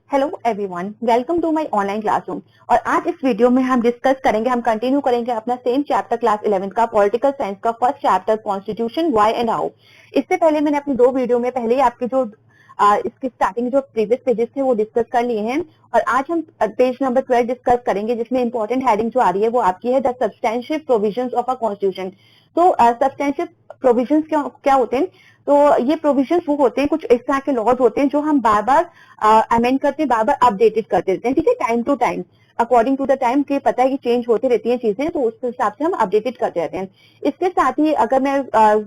Hello everyone, welcome to my online classroom. और आज इस वीडियो में हम डिस्कस करेंगे, हम कंटिन्यू करेंगे अपना सेम चैप्टर क्लास 11 का पॉलिटिकल साइंस का first chapter constitution why and how. इससे पहले मैंने अपनी दो वीडियो में पहले ही आपके जो इसकी स्टार्टिंग जो प्रीवियस पेजेस थे वो डिस्कस कर लिए हैं। और आज हम पेज नंबर 12 डिस्कस करेंगे, जिसमें इंपॉर्टेंट हेडिंग जो आ रही है वो आपकी है the substantial provisions of a constitution. तो सब्सटेंशियल प्रोविजंस क्या होते हैं? तो ये प्रोविजंस वो होते हैं, कुछ इस तरह के लॉज होते हैं जो हम बार बार अमेंड करते हैं, बार बार अपडेटेड करते रहते हैं, ठीक है, time to time, according to the time. के पता है कि चेंज होती रहती हैं चीजें, तो उस हिसाब से हम अपडेटेड करते रहते हैं। इसके साथ ही अगर मैं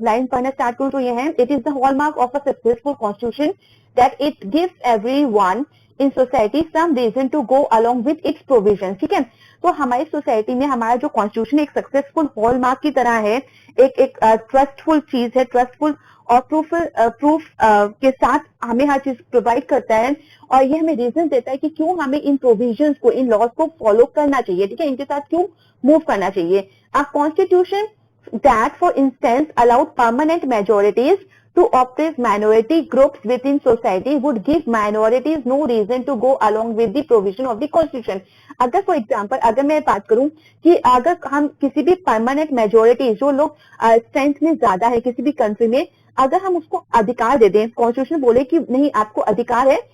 लाइन पढ़ना स्टार्ट करूं तो ये है, it is the hallmark of a successful constitution that it gives everyone in society some reason to go along with its provision. ठीक है, तो हमारी सोसाइटी में हमारा जो कॉन्स्टिट्यूशन एक सक्सेसफुल हॉलमार्क की तरह है, एक ट्रस्टफुल चीज है, ट्रस्टफुल और प्रूफ के साथ हमें हर चीज प्रोवाइड करता है। और ये हमें रीजन देता है कि क्यों हमें इन प्रोविजंस को, इन लॉज को फॉलो करना चाहिए, ठीक है, इनके साथ क्यों मूव करना चाहिए। A constitution that for instance allowed permanent majorities to oppress minority groups within society would give minorities no reason to go along with the provision of the constitution। अगर फॉर एग्जाम्पल अगर मैं बात करूं कि अगर हम किसी भी परमानेंट मेजोरिटी, जो लोग स्ट्रेंथ में ज्यादा है किसी भी कंट्री में, अगर हम उसको अधिकार दे दें, कॉन्स्टिट्यूशन बोले कि नहीं आपको अधिकार है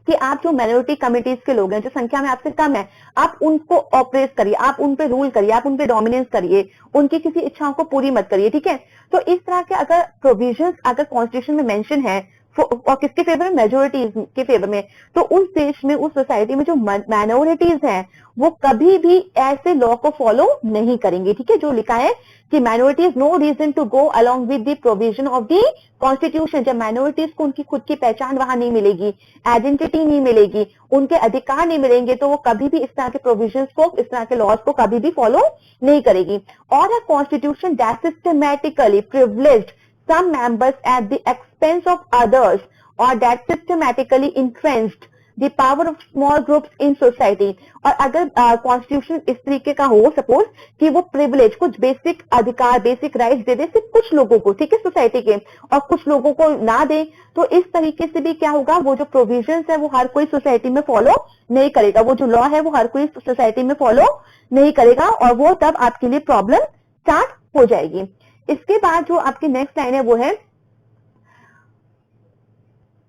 कि आप जो माइनॉरिटी कम्युनिटीज के लोग हैं, जो संख्या में आपसे कम है, आप उनको ऑपरेस करिए, आप उन पे रूल करिए, आप उन पे डोमिनेंस करिए, उनकी किसी इच्छाओं को पूरी मत करिए। ठीक है, तो इस तरह के अगर प्रोविजंस अगर कॉन्स्टिट्यूशन में मेंशन है और किसके फेवर में, मेजोरिटीज के फेवर में, तो उस देश में, उस सोसाइटी में जो माइनॉरिटीज हैं वो कभी भी ऐसे लॉ को फॉलो नहीं करेंगे। ठीक है, जो लिखा है कि minorities no reason to go along with the provision of the constitution. जब माइनॉरिटीज को उनकी खुद की पहचान वहां नहीं मिलेगी, आइडेंटिटी नहीं मिलेगी, उनके अधिकार नहीं मिलेंगे, तो वो कभी भी इस तरह के प्रोविजंस को, इस तरह के लॉज को कभी भी फॉलो नहीं करेगी। और a constitution that systematically privileged some members at the expense of others or that systematically entrenched the power of small groups in society। और अगर कॉन्स्टिट्यूशन इस तरीके का हो, सपोज कि वो प्रिविलेज, कुछ बेसिक अधिकार, बेसिक राइट्स दे दे सिर्फ कुछ लोगों को, ठीक है, सोसाइटी के, और कुछ लोगों को ना दे, तो इस तरीके से भी क्या होगा, वो जो प्रोविजंस है वो हर कोई सोसाइटी में फॉलो नहीं करेगा, वो जो लॉ है वो हर कोई सोसाइटी में फॉलो नहीं करेगा, और वो तब आपके लिए प्रॉब्लम स्टार्ट हो जाएगी। इसके बाद जो आपकी नेक्स्ट लाइन है वो है,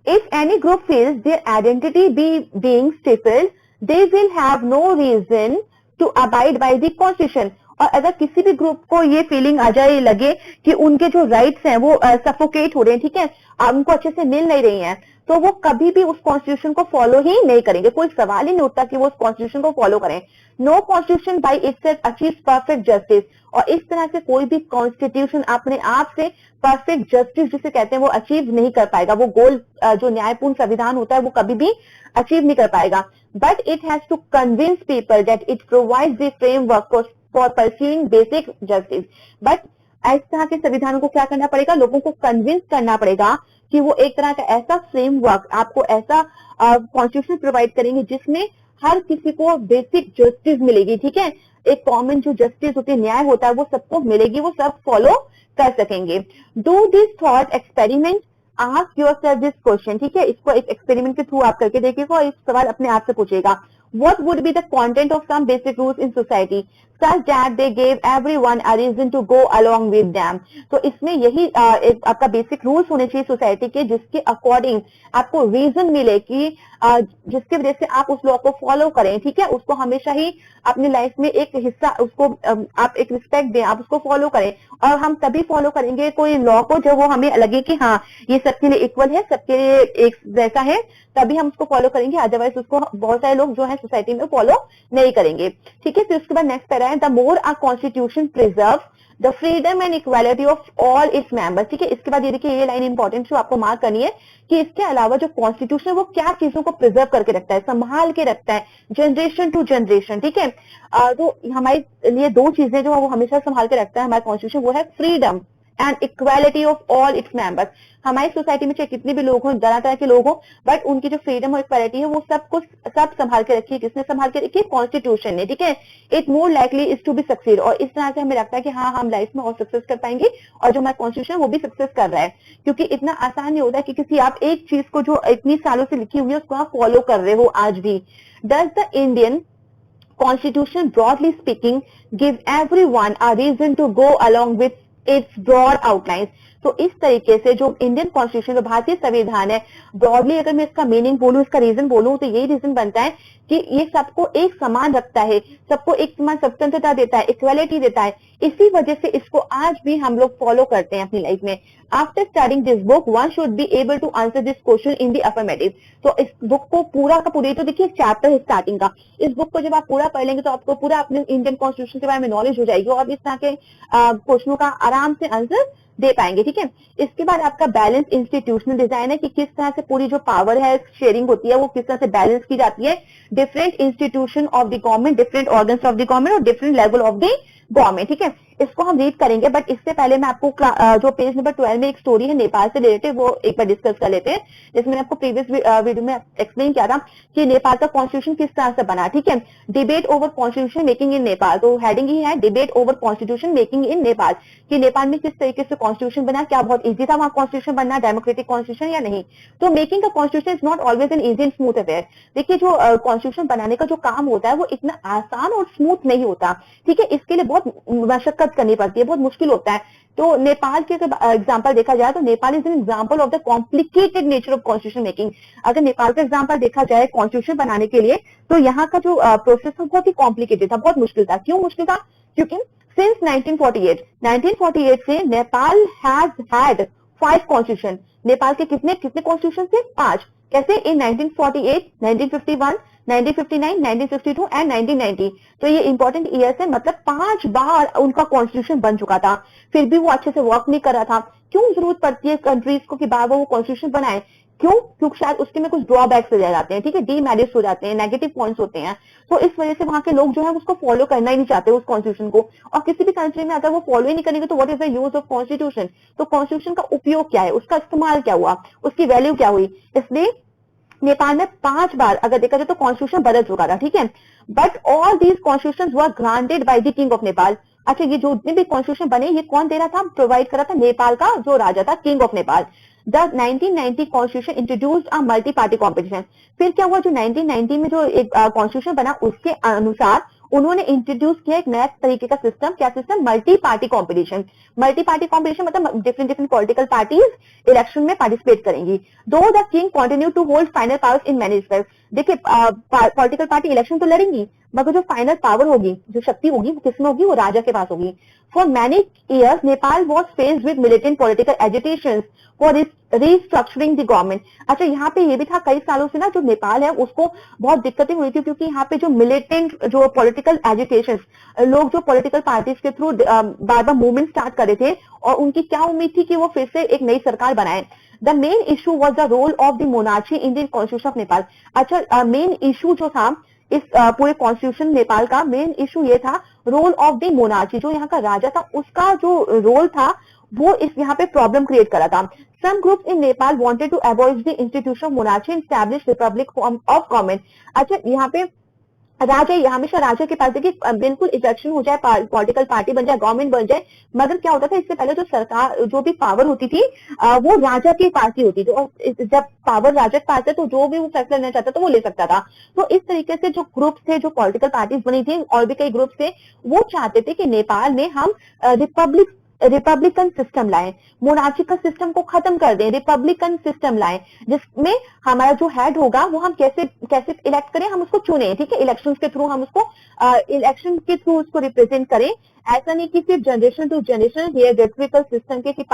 if any group feels their identity being stifled they will have no reason to abide by the constitution. और अगर किसी भी ग्रुप को ये फीलिंग आ जाए, लगे कि उनके जो राइट्स हैं वो सफोकेट हो रहे हैं, ठीक है, उनको अच्छे से मिल नहीं रही हैं, तो वो कभी भी उस कॉन्स्टिट्यूशन को फॉलो ही नहीं करेंगे। कोई सवाल ही नहीं उठता कि वो उस कॉन्स्टिट्यूशन को फॉलो करें। No constitution by itself achieves perfect justice. और इस तरह से कोई भी कॉन्स्टिट्यूशन अपने आप से परफेक्ट जस्टिस जिसे कहते हैं वो अचीव नहीं कर पाएगा। वो गोल, जो न्यायपूर्ण संविधान होता है, वो कभी भी अचीव नहीं कर पाएगा। But it has to convince people that it provides the framework for pursuing basic justice. But इस तरह के संविधानों को क्या करना पड़ेगा, लोगों को कन्विंस करना पड़ेगा कि वो एक तरह का ऐसा फ्रेमवर्क, आपको ऐसा कॉन्स्टिट्यूशन प्रोवाइड करेंगे जिसमें हर किसी को बेसिक जस्टिस मिलेगी। ठीक है, एक कॉमन जो जस्टिस होती है, न्याय होता है, वो सबको मिलेगी, वो सब फॉलो कर सकेंगे। Do this thought experiment, ask yourself this question. ठीक है, इसको एक एक्सपेरिमेंट के थ्रू आप करके देखिएगा और इस सवाल अपने आप से पूछेगा, what would be the content of some basic rules in society such that they gave everyone a reason to go along with them। तो इसमें यही एक आपका बेसिक रूल्स होने चाहिए सोसाइटी के, जिसके अकॉर्डिंग आपको रीजन मिले कि जिसकी वजह से आप उस लॉ को फॉलो करें। ठीक है, उसको हमेशा ही अपनी लाइफ में एक हिस्सा, उसको आप एक रिस्पेक्ट दें, आप उसको फॉलो करें। और हम तभी फॉलो करेंगे कोई लॉ को जब वो हमें लगे कि हाँ ये सबके लिए इक्वल है, सबके लिए एक जैसा है, तभी हम उसको फॉलो करेंगे। अदरवाइज उसको बहुत सारे लोग जो है सोसाइटी में फॉलो नहीं करेंगे। ठीक है, फिर उसके बाद नेक्स्ट पैरा है, the more a constitution preserve the freedom and equality of all its members. ठीक है, इसके बाद ये देखिए, ये लाइन इंपॉर्टेंट जो आपको मार्क करनी है कि इसके अलावा जो कॉन्स्टिट्यूशन है वो क्या चीजों को प्रिजर्व करके रखता है, संभाल के रखता है, जनरेशन टू जनरेशन। ठीक है, तो हमारे लिए दो चीजें जो वो हमेशा संभाल के रखता है हमारा कॉन्स्टिट्यूशन, वो है freedom, and equality of all its members. हमारी सोसाइटी में चाहे कितने भी लोग हों, तरह तरह के लोग हों, बट उनकी जो फ्रीडम और इक्वालिटी है वो सब संभाल के रखी है। किसने संभाल के रखी है? कॉन्स्टिट्यूशन ने, ठीक है। It more likely is to be succeed, और इस तरह से हमें लगता है कि हाँ हम लाइफ में और सक्सेस कर पाएंगे, और जो हमारा कॉन्स्टिट्यूशन वो भी सक्सेस कर रहा है, क्योंकि इतना आसान नहीं होता है कि किसी आप एक चीज को जो इतनी सालों से लिखी हुई है उसको आप फॉलो कर रहे हो आज भी। Does the Indian Constitution, broadly speaking, give everyone a reason to go along with its broad outlines. तो इस तरीके से जो इंडियन कॉन्स्टिट्यूशन, जो भारतीय संविधान है, ब्रॉडली अगर मैं इसका मीनिंग बोलूं, इसका रीजन बोलूं, तो यही रीजन बनता है कि ये सबको एक समान रखता है, सबको एक समान स्वतंत्रता देता है, इक्वालिटी देता है। इसी वजह से इसको आज भी हम लोग फॉलो करते हैं अपनी लाइफ में। After studying this book one should be able to answer this question in the affirmative. तो इस बुक को पूरा का पूरी, तो देखिए चैप्टर है स्टार्टिंग का, इस बुक को जब आप पूरा पढ़ लेंगे तो आपको पूरा अपने इंडियन कॉन्स्टिट्यूशन के बारे में नॉलेज हो जाएगी, और इस तरह के क्वेश्चनों का आराम से आंसर दे पाएंगे, ठीक है। इसके बाद आपका बैलेंस इंस्टीट्यूशनल डिजाइन है कि किस तरह से पूरी जो पावर है शेयरिंग होती है वो किस तरह से बैलेंस की जाती है, different institution of the government, different organs of the government और different level of the government, ठीक है। इसको हम रीड करेंगे, बट इससे पहले मैं आपको जो पेज नंबर 12 में एक स्टोरी है नेपाल से रिलेटेड, वो एक बार डिस्कस कर लेते हैं। जिसमें मैंने आपको प्रीवियस वीडियो में एक्सप्लेन किया था कि नेपाल का कॉन्स्टिट्यूशन किस तरह से बना, ठीक है। Debate over constitution making in Nepal, तो हेडिंग ही है debate over constitution making in Nepal, कि नेपाल में किस तरीके से कॉन्स्टिट्यूशन बना, क्या बहुत इजी था वहां कॉन्स्टिट्यूशन बनना, डेमोक्रेटिक कॉन्स्टिट्यूशन या नहीं। तो मेकिंग का constitution is not always an easy and smooth affair. देखिए जो कॉन्स्टिट्यूशन बनाने का जो काम होता है वो इतना आसान और स्मूथ नहीं होता, ठीक है। इसके लिए बहुत मशक्कत करनी पड़ती है, बहुत मुश्किल होता है। तो नेपाल के अगर एग्जांपल देखा जाए तो Nepal is an example of the complicated nature of constitution making. अगर नेपाल का एग्जांपल देखा जाए कॉन्स्टिट्यूशन बनाने के लिए, तो यहाँ का जो प्रोसेस था बहुत ही कॉम्प्लिकेटेड था, बहुत मुश्किल था। क्यों मुश्किल था? क्योंकि सिंस 1948 से Nepal has had 5 constitution. Nepal के कितने कितने कॉन्स्टिट्यूशन थे? 5। कैसे? इन 1948, 1951, 1959, 1962 एंड 1990। तो ये इंपॉर्टेंट ईयर्स है, मतलब 5 बार उनका कॉन्स्टिट्यूशन बन चुका था, फिर भी वो अच्छे से वर्क नहीं कर रहा था। क्यों जरूरत पड़ती है कंट्रीज को कि बार बार वो कॉन्स्टिट्यूशन बनाए? क्यों? क्योंकि शायद उसके में कुछ ड्रॉबैक्स हो जाते हैं, ठीक है, डीमेरिट्स हो जाते हैं, नेगेटिव पॉइंट्स होते हैं। तो इस वजह से वहां के लोग जो है उसको फॉलो करना ही नहीं चाहते उस कॉन्स्टिट्यूशन को। और किसी भी कंट्री में अगर वो फॉलो ही नहीं करेंगे तो what is the use of constitution? तो कॉन्स्टिट्यूशन का उपयोग क्या है, उसका इस्तेमाल क्या हुआ, उसकी वैल्यू क्या हुई? इसलिए नेपाल में 5 बार अगर देखा जाए तो कॉन्स्टिट्यूशन बदल चुका था, ठीक है। But all these constitution were granted by the king of Nepal. अच्छा, ये जो जितने भी कॉन्स्टिट्यूशन बने ये कौन दे रहा था? प्रोवाइड कर रहा था नेपाल का जो राजा था, king of Nepal. The 1990 constitution introduced a multi party competition. फिर क्या हुआ? जो 1990 में जो एक कॉन्स्टिट्यूशन बना उसके अनुसार उन्होंने इंट्रोड्यूस किया एक नया तरीके का सिस्टम। क्या system? Multi party competition. Multi party competition मतलब different different political parties election में पार्टिसिपेट करेंगी। Though the king continue to hold final powers in many respects. देखिए पॉलिटिकल पार्टी इलेक्शन तो लड़ेंगी, मगर जो फाइनल पावर होगी, जो शक्ति होगी, वो किसमें होगी? वो राजा के पास होगी। For many years Nepal was faced with militant political agitation for restructuring the government. अच्छा, यहाँ पे ये भी था कई सालों से ना, जो नेपाल है उसको बहुत दिक्कतें हुई थी, क्योंकि यहाँ पे जो मिलिटेंट जो पॉलिटिकल एजिटेशन, लोग जो पॉलिटिकल पार्टीज के थ्रू बार बार मूवमेंट स्टार्ट कर रहे थे, और उनकी क्या उम्मीद थी कि वो फिर से एक नई सरकार बनाए। The main issue was the role of the monarchy in the constitution of Nepal. अच्छा, मेन इशू जो था इस पूरे कॉन्स्टिट्यूशन नेपाल का, मेन इशू ये था रोल ऑफ द मोनार्ची। जो यहाँ का राजा था उसका जो रोल था वो इस यहाँ पे प्रॉब्लम क्रिएट करा था। Some groups in Nepal wanted to avoid the institution of monarchy and establish republic form of government. अच्छा, यहाँ पे राजा, हमेशा राजा के पास देखिए बिल्कुल इलेक्शन हो जाए, पॉलिटिकल पार्टी बन जाए, गवर्नमेंट बन जाए, मगर क्या होता था इससे पहले जो सरकार, जो भी पावर होती थी वो राजा के पास ही होती थी। तो जब पावर राजा के पास है तो जो भी वो फैसला लेना चाहता था वो ले सकता था। तो इस तरीके से जो ग्रुप थे, जो पॉलिटिकल पार्टीज बनी थी और भी कई ग्रुप थे, वो चाहते थे कि नेपाल में हम रिपब्लिकन सिस्टम लाएं, मोनार्ची का सिस्टम को खत्म कर दें, रिपब्लिकन सिस्टम लाएं, जिसमें हमारा जो हेड होगा वो हम कैसे कैसे इलेक्ट करें, हम उसको चुने, ठीक है, इलेक्शन के थ्रू हम उसको इलेक्शन के थ्रू उसको रिप्रेजेंट करें। ऐसा नहीं कि सिर्फ जनरेशन टू जनरेशन ये रेट्रिकल सिस्टम के कि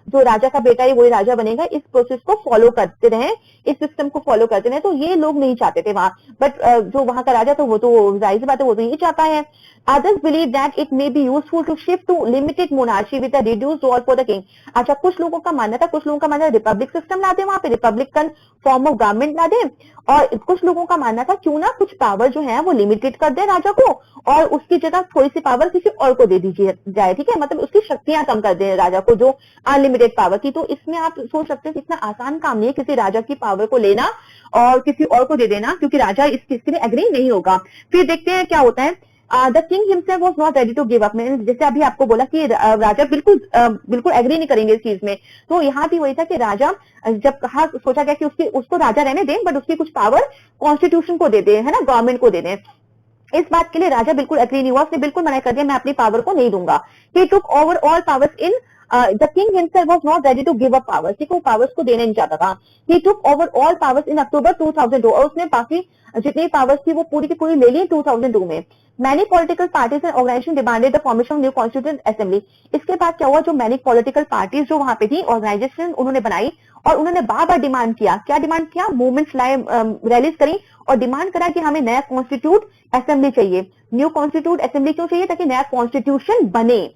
जो राजा का बेटा है वही राजा बनेगा, इस प्रोसेस को फॉलो करते रहे, इस सिस्टम को फॉलो करते रहे। तो ये लोग नहीं चाहते थे वहां, बट जो वहां का राजा था वो तो जाहिर सी बात है वो तो ये चाहता है। Others believe that it may be useful to shift to limited monarchy with a reduced role for the king. अच्छा, कुछ लोगों का मानना था, कुछ लोगों का मानना रिपब्लिक सिस्टम लाते हैं वहां पे, रिपब्लिकन फॉर्म ऑफ गवर्नमेंट ला दे, और कुछ लोगों का मानना था क्यों ना कुछ पावर जो है वो लिमिटेड कर दे राजा को, और उसकी जगह थोड़ी सी पावर किसी और को दे दीजिए जाए, ठीक है, मतलब उसकी शक्तियां कम कर दे राजा को जो अनलिमिटेड पावर की। तो इसमें आप सोच सकते हैं कितना आसान काम नहीं है किसी राजा की पावर को लेना और किसी और को दे देना, क्योंकि राजा इस चीज के लिए एग्री नहीं होगा। फिर देखते हैं क्या होता है। The king himself was not ready to give up, जैसे अभी आपको बोला कि राजा बिल्कुल एग्री नहीं करेंगे इस चीज में। तो यहाँ भी वही था कि राजा जब कहा, सोचा गया कि उसको राजा रहने दें, बट उसकी कुछ पावर कॉन्स्टिट्यूशन को दे दे, है ना, गवर्नमेंट को दे दें। इस बात के लिए राजा बिल्कुल एग्री नहीं हुआ, उसने बिल्कुल मना कर दिया, मैं अपनी पावर को नहीं दूंगा। He took over all powers in the king himself was not ready to give up powers, ठीक है, वो पावर्स को देना नहीं चाहता था। He took over all powers in October 2002, और उसने बाकी जितनी पावर्स थी वो पूरी की पूरी ले ली 2002 में। Many political parties and organisation demanded the formation of new constituent assembly. इसके बाद क्या हुआ, जो मैनी पॉलिटिकल पार्टीज जो वहां पे थी, ऑर्गेनाइजेशन उन्होंने बनाई और उन्होंने बार बार डिमांड किया। क्या डिमांड किया, मूवमेंट्स लाए, रैलीज करी और डिमांड करा कि हमें नया कॉन्स्टिट्यूट असेंबली चाहिए। न्यू कॉन्स्टिट्यूट असेंबली क्यों चाहिए, ताकि नया कॉन्स्टिट्यूशन बने,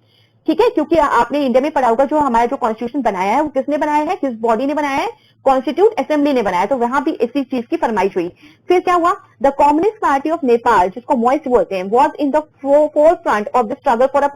ठीक है, क्योंकि आपने इंडिया में पढ़ा होगा जो हमारा जो कॉन्स्टिट्यूशन बनाया है वो किसने बनाया है, किस बॉडी ने बनाया है, कॉन्स्टिट्यूट असेंबली ने बनाया। तो वहां भी इसी चीज की फरमाइश हुई। फिर क्या हुआ, the communist party of Nepal, जिसको मॉइस्ट बोलते हैं, was in the four front of the struggle for a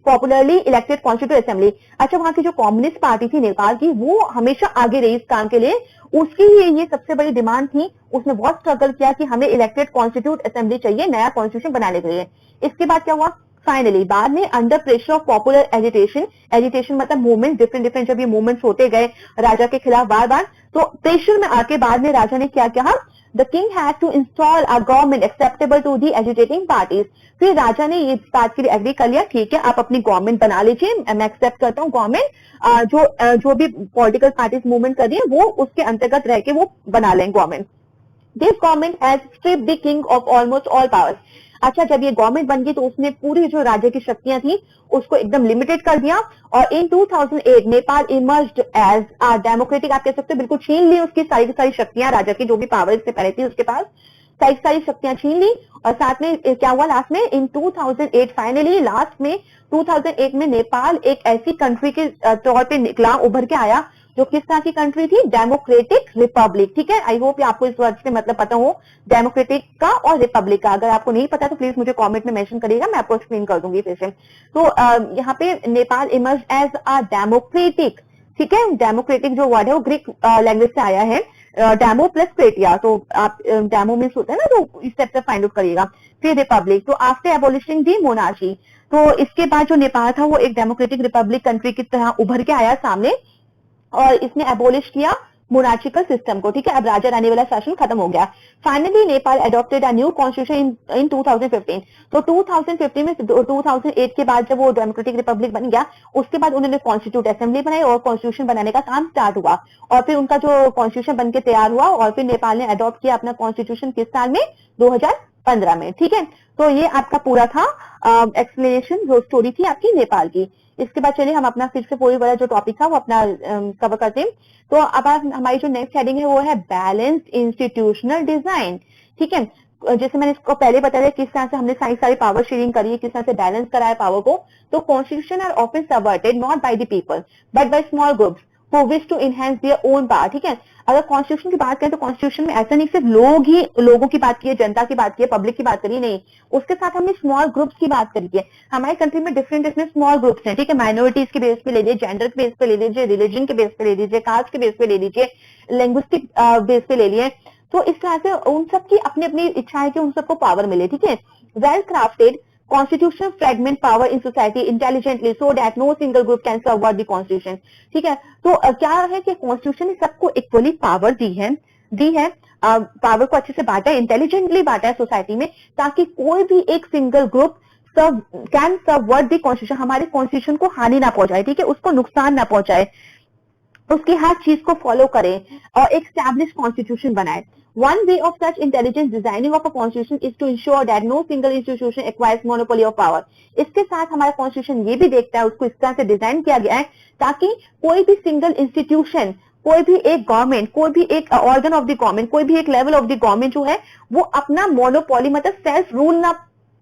popularly elected constitute assembly. अच्छा, वहां की जो कम्युनिस्ट पार्टी थी नेपाल की, वो हमेशा आगे रही इस काम के लिए, उसकी ये सबसे बड़ी डिमांड थी। उसने बहुत स्ट्रगल किया कि हमें इलेक्टेड कॉन्स्टिट्यूट असेंबली चाहिए नया कॉन्स्टिट्यूशन बनाने के लिए। इसके बाद क्या हुआ, फाइनली बाद में under pressure of popular agitation मतलब मूवमेंट, डिफरेंट जब ये मूवमेंट्स होते गए राजा के खिलाफ बार बार, तो प्रेशर में आके बाद में राजा ने क्या कहा, the king had to install a government acceptable to the agitating parties. फिर राजा ने ये बात के लिए एग्री कर लिया, ठीक है आप अपनी गवर्नमेंट बना लीजिए, मैं एक्सेप्ट करता हूँ गवर्नमेंट, जो भी पॉलिटिकल पार्टीज मूवमेंट कर रही है वो उसके अंतर्गत रह के वो बना लें government. This government has stripped the king of almost all powers. अच्छा, जब ये गवर्नमेंट बन गई तो उसने पूरी जो राज्य की शक्तियां थी उसको एकदम लिमिटेड कर दिया। और in 2008 Nepal emerged as a democratic, आप कह सकते हो बिल्कुल छीन ली उसकी सारी की सारी शक्तियां, राजा की जो भी पावर इससे पहले थी उसके पास सारी शक्तियां छीन ली। और साथ में क्या हुआ लास्ट में, इन 2008 फाइनली लास्ट में 2008 में नेपाल एक ऐसी कंट्री के तौर पे निकला, उभर के आया, जो किस तरह की कंट्री थी, डेमोक्रेटिक रिपब्लिक, ठीक है। आई होप आपको इस वर्ड से मतलब पता हो, डेमोक्रेटिक का और रिपब्लिक का। अगर आपको नहीं पता तो प्लीज मुझे कमेंट में मेंशन करिएगा, मैं आपको एक्सप्लेन कर दूंगी फिर से। तो यहाँ पे Nepal emerge as a democratic, ठीक है, डेमोक्रेटिक जो वर्ड है वो ग्रीक लैंग्वेज से आया है, डेमो प्लस क्रेटिया, तो आप डेमो मीन्स होता है ना, तो इस स्टेप से फाइंड आउट करिएगा। फिर रिपब्लिक, तो आफ्टर एबोलिशिंग दी मोनार्ची, तो इसके बाद जो नेपाल था वो एक डेमोक्रेटिक रिपब्लिक कंट्री की तरह उभर के आया सामने, और इसने एबोलिश किया मोनार्चिकल सिस्टम को, ठीक है, अब राजा रानी वाला शासन खत्म हो गया। Finally Nepal adopted a new constitution in 2015। तो 2015 में 2008 के बाद जब वो डेमोक्रेटिक रिपब्लिक बन गया, उसके बाद उन्होंने कॉन्स्टिट्यूट असेंबली बनाई और कॉन्स्टिट्यूशन बनाने का काम स्टार्ट हुआ। और फिर उनका जो कॉन्स्टिट्यूशन बनके तैयार हुआ और फिर नेपाल ने अडॉप्ट किया अपना कॉन्स्टिट्यूशन किस साल में, 2015 में, ठीक है। तो ये आपका पूरा था एक्सप्लेनेशन, जो स्टोरी थी आपकी नेपाल की। इसके बाद चलिए हम अपना फिर से पूरी वाला जो टॉपिक था वो अपना कवर करते हैं। तो अब हमारी जो नेक्स्ट हेडिंग है वो है बैलेंस्ड इंस्टीट्यूशनल डिजाइन, ठीक है। जैसे मैंने इसको पहले बताया किस तरह से हमने सारी पावर शेयरिंग करी है, किस तरह से बैलेंस करा है पावर को। तो constitution are often subverted not by the people but by small groups who wish to enhance their own power, ठीक है। अगर कॉन्स्टिट्यूशन की बात करें तो कॉन्स्टिट्यूशन में ऐसा नहीं सिर्फ लोगों की बात की है, जनता की बात की है, पब्लिक की बात करी नहीं, उसके साथ हमने स्मॉल ग्रुप्स की बात करी है। हमारे कंट्री में डिफरेंट स्मॉल ग्रुप्स हैं, ठीक है, माइनॉरिटीज के बेस पे ले लीजिए, जेंडर के बेस पे ले लीजिए, रिलीजन के बेस पे ले लीजिए, कास्ट के बेस पे ले लीजिए, लैंग्विस्टिक बेस पे ले लिए। तो इस तरह से उन सबकी अपनी अपनी इच्छा है कि उन सबको पावर मिले, ठीक है। Well crafted Constitution fragment power in society intelligently so that no single group can subvert the constitution, ठीक है। तो क्या है कि कॉन्स्टिट्यूशन ने सबको इक्वली पावर दी है, पावर को अच्छे से बांटा है, इंटेलिजेंटली बांटा है सोसाइटी में, ताकि कोई भी एक single group can subvert the constitution, हमारे कॉन्स्टिट्यूशन को हानि ना पहुंचाए, ठीक है, उसको नुकसान ना पहुंचाए, उसकी हर चीज को फॉलो करें और एक स्टैब्लिश कॉन्स्टिट्यूशन बनाए। One way of such intelligent designing of a constitution is to ensure that no single institution acquires monopoly of power. इसके साथ हमारा कॉन्स्टिट्यूशन ये भी देखता है, उसको इस तरह से डिजाइन किया गया है ताकि कोई भी सिंगल इंस्टीट्यूशन, कोई भी एक गवर्नमेंट, कोई भी एक ऑर्गन ऑफ द गवर्नमेंट, कोई भी एक लेवल ऑफ द गवर्नमेंट जो है वो अपना मोनोपोली मतलब सेल्फ रूल ना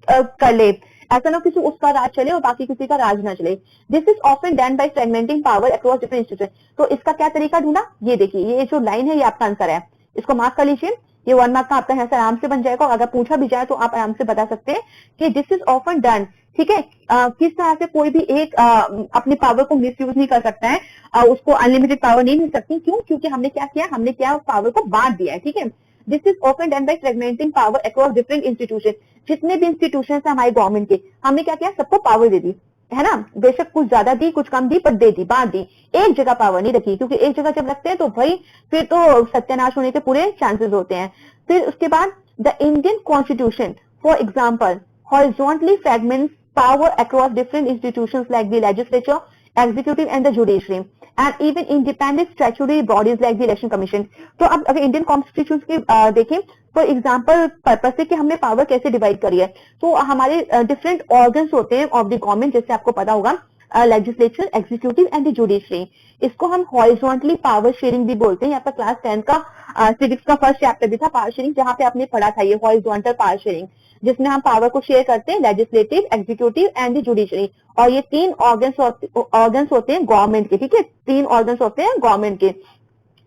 कर ले, ऐसा ना किसी उसका राज चले और बाकी किसी का राज ना चले। This is often done by फ्रेगमेंटिंग power across different institution. तो इसका क्या तरीका ढूंढा, ये देखिए ये जो लाइन है ये आपका आंसर है, इसको मार्क कर लीजिए, ये 1 मार्क का आपका आंसर आराम से बन जाएगा। और अगर पूछा भी जाए तो आप आराम से बता सकते हैं कि दिस इज ऑफन डन, ठीक है। किस तरह से कोई भी एक अपनी पावर को मिस यूज नहीं कर सकता है, उसको अनलिमिटेड पावर नहीं मिल सकती। क्यों? क्योंकि हमने क्या किया, हमने क्या पावर को बांट दिया है, ठीक है। This is often done by फ्रेगमेंटिंग power across different institution. जितने भी इंस्टीट्यूशन है हमारे गवर्नमेंट के, हमने क्या किया, सबको पावर दे दी, है ना। बेशक कुछ ज्यादा दी कुछ कम दी, पर दे दी, बांट दी, एक जगह पावर नहीं रखी। क्योंकि एक जगह जब रखते हैं तो भाई फिर तो सत्यानाश होने के पूरे चांसेस होते हैं। फिर उसके बाद the Indian constitution for example horizontally fragments power across different institutions like the legislature, executive and the judiciary, and even independent statutory bodies like the election commission. तो अब अगर इंडियन कॉन्स्टिट्यूशन की देखें फॉर एग्जाम्पल पर्पज से कि हमने power कैसे divide करी है, तो हमारे डिफरेंट ऑर्गन्स होते हैं ऑफ द गवर्नमेंट, जैसे आपको पता होगा legislature, executive and the judiciary. इसको हम हॉरिजॉन्टली पावर शेयरिंग भी बोलते हैं। यहाँ पर क्लास 10 का सिविक्स का फर्स्ट चैप्टर भी था पावर शेयरिंग, जहां पे आपने पढ़ा था ये हॉरिजॉन्टल पावर शेयरिंग, जिसमें हम पावर को शेयर करते हैं legislative, executive and the judiciary. और ये 3 ऑर्गन्स होते हैं गवर्नमेंट के, ठीक है, 3 ऑर्गन्स होते हैं गवर्नमेंट के,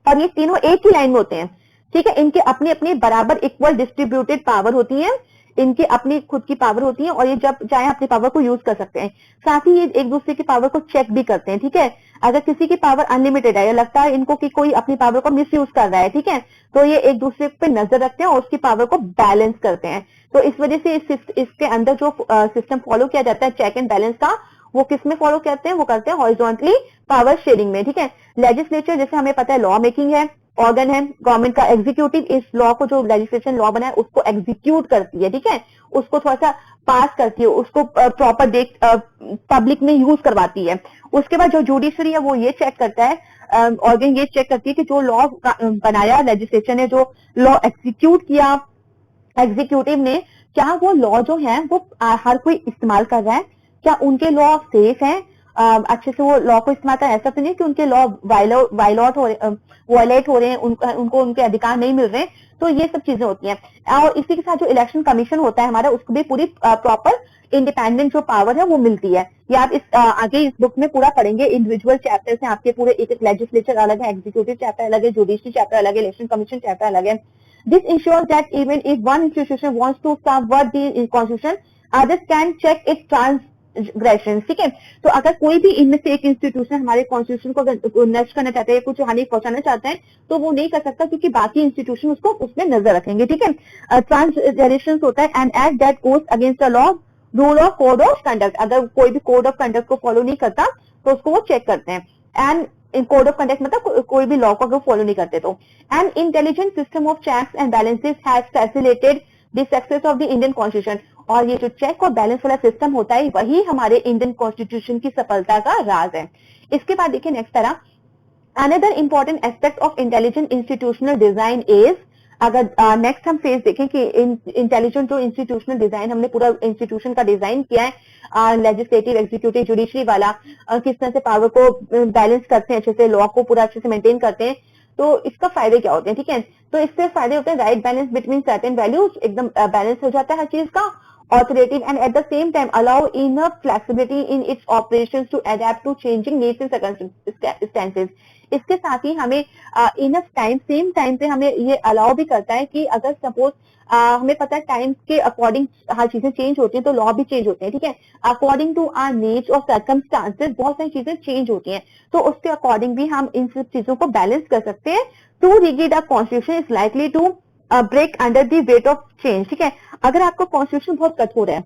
और ये तीनों एक ही लाइन में होते हैं, ठीक है। इनके अपनी अपनी बराबर इक्वल डिस्ट्रीब्यूटेड पावर होती है, इनकी अपनी खुद की पावर होती है, और ये जब चाहे अपनी पावर को यूज कर सकते हैं। साथ ही ये एक दूसरे की पावर को चेक भी करते हैं, ठीक है। अगर किसी की पावर अनलिमिटेड है या लगता है इनको कि कोई अपनी पावर को मिस यूज कर रहा है, ठीक है, तो ये एक दूसरे पे नजर रखते हैं और उसकी पावर को बैलेंस करते हैं। तो इस वजह से इसके अंदर जो सिस्टम फॉलो किया जाता है चेक एंड बैलेंस का, वो किस में फॉलो करते हैं, वो करते हैं हॉरिजॉन्टली पावर शेयरिंग में, ठीक है। लेजिस्लेचर जैसे हमें पता है लॉ मेकिंग है, ऑर्गन है गवर्नमेंट का। एग्जीक्यूटिव इस लॉ को, जो लेजिस्लेशन लॉ बना है उसको एग्जीक्यूट करती है, ठीक है, उसको थोड़ा सा पास करती है, उसको प्रॉपर पब्लिक में यूज करवाती है। उसके बाद जो जुडिशरी है वो ये चेक करता है, ऑर्गन ये चेक करती है कि जो लॉ बनाया लेजिस्लेचर ने, जो लॉ एग्जीक्यूट किया एग्जीक्यूटिव ने, क्या वो लॉ जो है वो हर कोई इस्तेमाल कर रहा है, क्या उनके लॉ सेफ है, अच्छे से वो लॉ को इस्तेमाल कर, ऐसा तो नहीं कि उनके लॉ वायलेट हो रहे हैं, उनको उनके अधिकार नहीं मिल रहे हैं। तो ये सब चीजें होती हैं। और इसी के साथ जो इलेक्शन कमीशन होता है हमारा, उसको भी पूरी प्रॉपर इंडिपेंडेंट जो पावर है वो मिलती है। ये आप आगे इस बुक में पूरा पढ़ेंगे, इंडिविजुअल चैप्टर्स हैं आपके पूरे, एक एक लेजिस्लेचर अलग है, एग्जीक्यूटिव चैप्टर अलग है, जुडिशरी चैप्टर अलग है, इलेक्शन कमीशन चैप्टर अलग है। This ensures that even if one institution wants to subvert the constitution, others can check its transgressions, ठीक है। तो अगर कोई भी इनमें से एक इंस्टीट्यूशन हमारे कॉन्स्टिट्यूशन को नष्ट करना चाहता है, कुछ हानि पहुंचाना चाहता है, तो वो नहीं कर सकता, क्योंकि बाकी इंस्टीट्यूशन उसको उसमें नजर रखेंगे, ठीक है। ट्रांसग्रेशन होता है and act that goes against the law, rule of code of conduct. अगर कोई भी कोड ऑफ कंडक्ट को फॉलो नहीं करता तो उसको वो चेक करते हैं। And in code of conduct मतलब कोई भी लॉ को अगर फॉलो नहीं करते तो। And intelligent system of checks and balances has facilitated the success of the Indian constitution. और ये जो चेक और बैलेंस वाला सिस्टम होता है, वही हमारे इंडियन कॉन्स्टिट्यूशन की सफलता का राज है। इसके बाद देखिए नेक्स्ट तरह, another important aspect of intelligent institutional design is, अगर नेक्स्ट हम फेज देखें कि इंटेलिजेंट जो इंस्टीट्यूशनल डिजाइन, हमने पूरा इंस्टीट्यूशन का डिजाइन किया है, लेजिस्लेटिव, एग्जीक्यूटिव, जुडिशरी वाला, किस तरह से पावर को बैलेंस करते हैं, अच्छे से लॉ को पूरा अच्छे से मेंटेन करते हैं, तो इसका फायदे क्या होते हैं, ठीक है। तो इससे फायदे होते हैं right balance between certain values, एकदम बैलेंस हो जाता है हर चीज का, authoritative and at the same time allow enough flexibility in its operations to adapt to changing needs and circumstances. इसके साथ ही हमें इनफ टाइम, सेम टाइम पे हमें ये अलाउ भी करता है कि अगर सपोज हमें पता है टाइम के अकॉर्डिंग हर चीजें चेंज होती हैं, तो लॉ भी चेंज होते हैं, ठीक है। अकॉर्डिंग टू आवर नीड्स और सर्कमस्टांसेस बहुत सारी चीजें चेंज होती हैं, तो उसके अकॉर्डिंग भी हम इन सब चीजों को बैलेंस कर सकते हैं। Too rigid a constitution is likely to break under the weight of change, ठीक है। अगर आपका कॉन्स्टिट्यूशन बहुत कठोर है,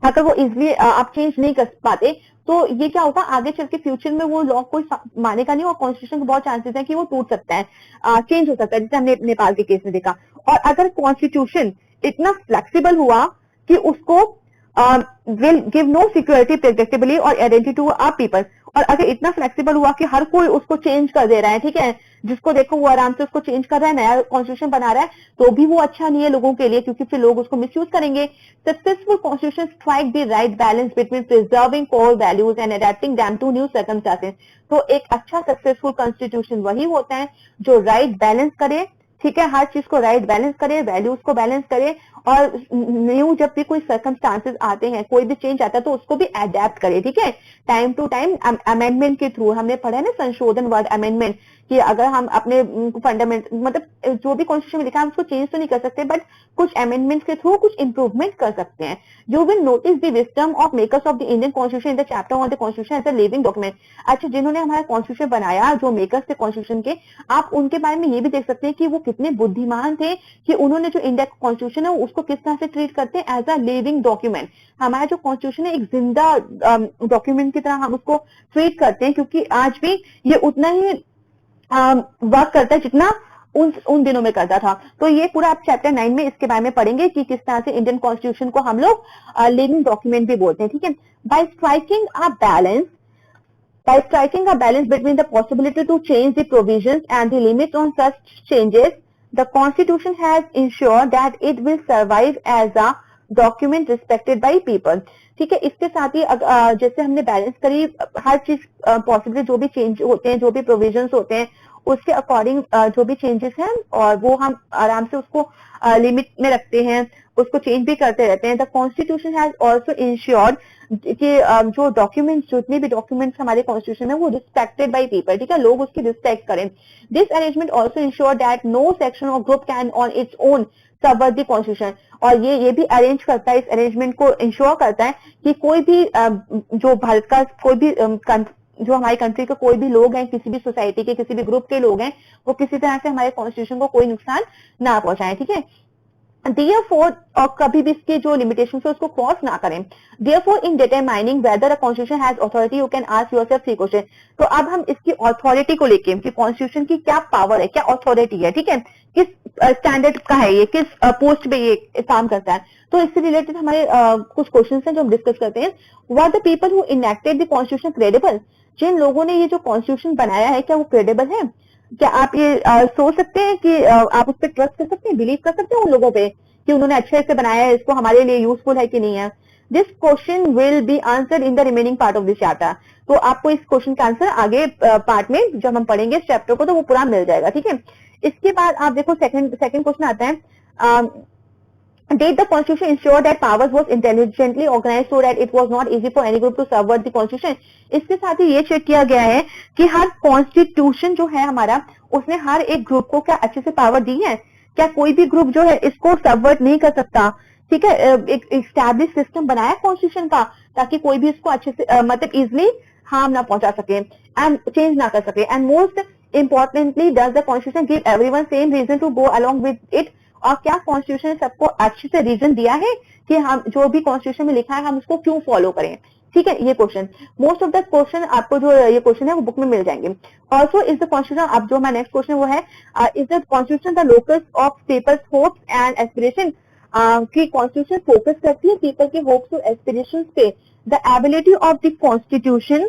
अगर वो इजिली आप चेंज नहीं कर पाते, तो ये क्या होगा, आगे चल के फ्यूचर में वो लॉ कोई मानेगा नहीं और कॉन्स्टिट्यूशन के बहुत चांसेस है कि वो टूट सकता है, चेंज हो सकता है, जैसे हमने नेपाल के केस में देखा। और अगर कॉन्स्टिट्यूशन इतना फ्लेक्सिबल हुआ कि उसको will give no security, predictability और आइडेंटिटी टू आवर पीपल, और अगर इतना फ्लेक्सिबल हुआ कि हर कोई उसको चेंज कर दे रहा है, ठीक है, जिसको देखो वो आराम से उसको चेंज कर रहा है, नया कॉन्स्टिट्यूशन बना रहा है, तो भी वो अच्छा नहीं है लोगों के लिए, क्योंकि फिर लोग उसको मिसयूज करेंगे। Successful constitution strike the right balance between preserving core values and adapting them to new circumstances. तो एक अच्छा सक्सेसफुल कॉन्स्टिट्यूशन वही होता है जो राइट बैलेंस करे, ठीक है, हर चीज को राइट बैलेंस करे, वैल्यूज को बैलेंस करे, और न्यू जब भी कोई सर्कमस्टांसेस आते हैं, कोई भी चेंज आता है, तो उसको भी अडेप्ट करे। ठीक है, टाइम टू टाइम अमेंडमेंट के थ्रू, हमने पढ़ा है ना संशोधन वर्ड अमेंडमेंट, कि अगर हम अपने फंडामेंट मतलब जो भी कॉन्स्टिट्यूशन में लिखा है उसको चेंज तो नहीं कर सकते, बट कुछ अमेंडमेंट्स के थ्रू कुछ इंप्रूवमेंट कर सकते हैं। You will notice the wisdom of makers of the Indian constitution in the chapter on the constitution as a living document. अच्छा, जिन्होंने हमारा कॉन्स्टिट्यूशन बनाया, जो मेकर्स थे कॉन्स्टिट्यूशन के, आप उनके बारे में ये भी देख सकते हैं कि वो कितने बुद्धिमान थे, कि उन्होंने जो इंडिया का कॉन्स्टिट्यूशन है उसको किस तरह से ट्रीट करते हैं, एज अ लिविंग डॉक्यूमेंट। हमारा जो कॉन्स्टिट्यूशन है एक जिंदा डॉक्यूमेंट की तरह हम उसको ट्रीट करते हैं, क्योंकि आज भी ये उतना ही वर्क करता है जितना उन दिनों में करता था। तो ये पूरा आप चैप्टर 9 में इसके बारे में पढ़ेंगे कि किस तरह से इंडियन कॉन्स्टिट्यूशन को हम लोग लिविंग डॉक्यूमेंट भी बोलते हैं। ठीक है, by striking a balance between the possibility to change the provisions and the limits on such changes, the constitution has ensured that it will survive as a document respected by people. ठीक है, इसके साथ ही जैसे हमने balance करी, हर चीज possibly जो भी चेंज होते हैं, जो भी प्रोविजंस होते हैं, उसके अकॉर्डिंग जो भी चेंजेस हैं, और वो हम आराम से उसको लिमिट में रखते हैं, उसको चेंज भी करते रहते हैं। The constitution has also insured कि जो डॉक्यूमेंट्स, जितने भी डॉक्यूमेंट्स हमारे कॉन्स्टिट्यूशन है वो रिस्पेक्टेड बाय पीपल। ठीक है, लोग उसकी रिस्पेक्ट करें। This arrangement also ensure that no section or group can on its own subvert the constitution. और ये भी अरेंज करता है, इस अरेंजमेंट को इंश्योर करता है कि कोई भी जो भारत का कोई भी जो हमारी कंट्री के कोई भी लोग हैं, किसी भी सोसाइटी के किसी भी ग्रुप के लोग हैं, वो किसी तरह से हमारे कॉन्स्टिट्यूशन को कोई नुकसान ना पहुंचाएं। ठीक है, Therefore, और कभी भी इसके जो लिमिटेशन है उसको क्रॉस ना करें। Therefore, in determining whether a constitution has authority, you can ask yourself 3 question. तो अब हम इसकी अथॉरिटी को लेके, कि कॉन्स्टिट्यूशन की क्या पावर है, क्या अथॉरिटी है, ठीक है, किस स्टैंडर्ड का है ये, किस पोस्ट पे ये काम करता है। तो इससे रिलेटेड हमारे कुछ क्वेश्चन हैं जो हम डिस्कस करते हैं। Were the people who enacted the constitution credible? जिन लोगों ने ये जो कॉन्स्टिट्यूशन बनाया है, क्या वो क्रेडिबल है? क्या आप ये सोच सकते हैं कि आप उस पर ट्रस्ट कर सकते हैं, बिलीव कर सकते हैं उन लोगों पे कि उन्होंने अच्छे से बनाया है, इसको हमारे लिए यूजफुल है कि नहीं है? This question will be answered in the remaining part of this chapter. तो आपको इस क्वेश्चन का आंसर आगे पार्ट में जब हम पढ़ेंगे इस चैप्टर को, तो वो पूरा मिल जाएगा। ठीक है, इसके बाद आप देखो सेकंड क्वेश्चन आता है, Did the Constitution ensure that powers was intelligently organized so that it was not easy for any group to subvert the Constitution? इसके साथ ही ये चेक किया गया है कि हर कॉन्स्टिट्यूशन जो है हमारा, उसने हर एक ग्रुप को क्या अच्छे से पावर दी है? क्या कोई भी ग्रुप जो है इसको सबवर्ट नहीं कर सकता? ठीक है, एक एस्टैब्लिश सिस्टम बनाया कॉन्स्टिट्यूशन का, ताकि कोई भी इसको अच्छे से मतलब इजिली हार्म ना पहुंचा सके एंड चेंज ना कर सके। And most importantly, does the constitution give everyone same reason to go along with it? और क्या कॉन्स्टिट्यूशन ने सबको अच्छे से रीजन दिया है कि हम जो भी कॉन्स्टिट्यूशन में लिखा है हम उसको क्यों फॉलो करें? ठीक है, ये question, most of the question आपको जो ये क्वेश्चन है वो बुक में मिल जाएंगे। ऑल्सो इज द कॉन्स्टिट्यूशन, अब जो हमारा नेक्स्ट क्वेश्चन वो है, is the constitution the locus of people's hopes and aspiration? कि कॉन्स्टिट्यूशन फोकस करती है पीपल के होप्स और एस्पिरेशन पे। The ability of the constitution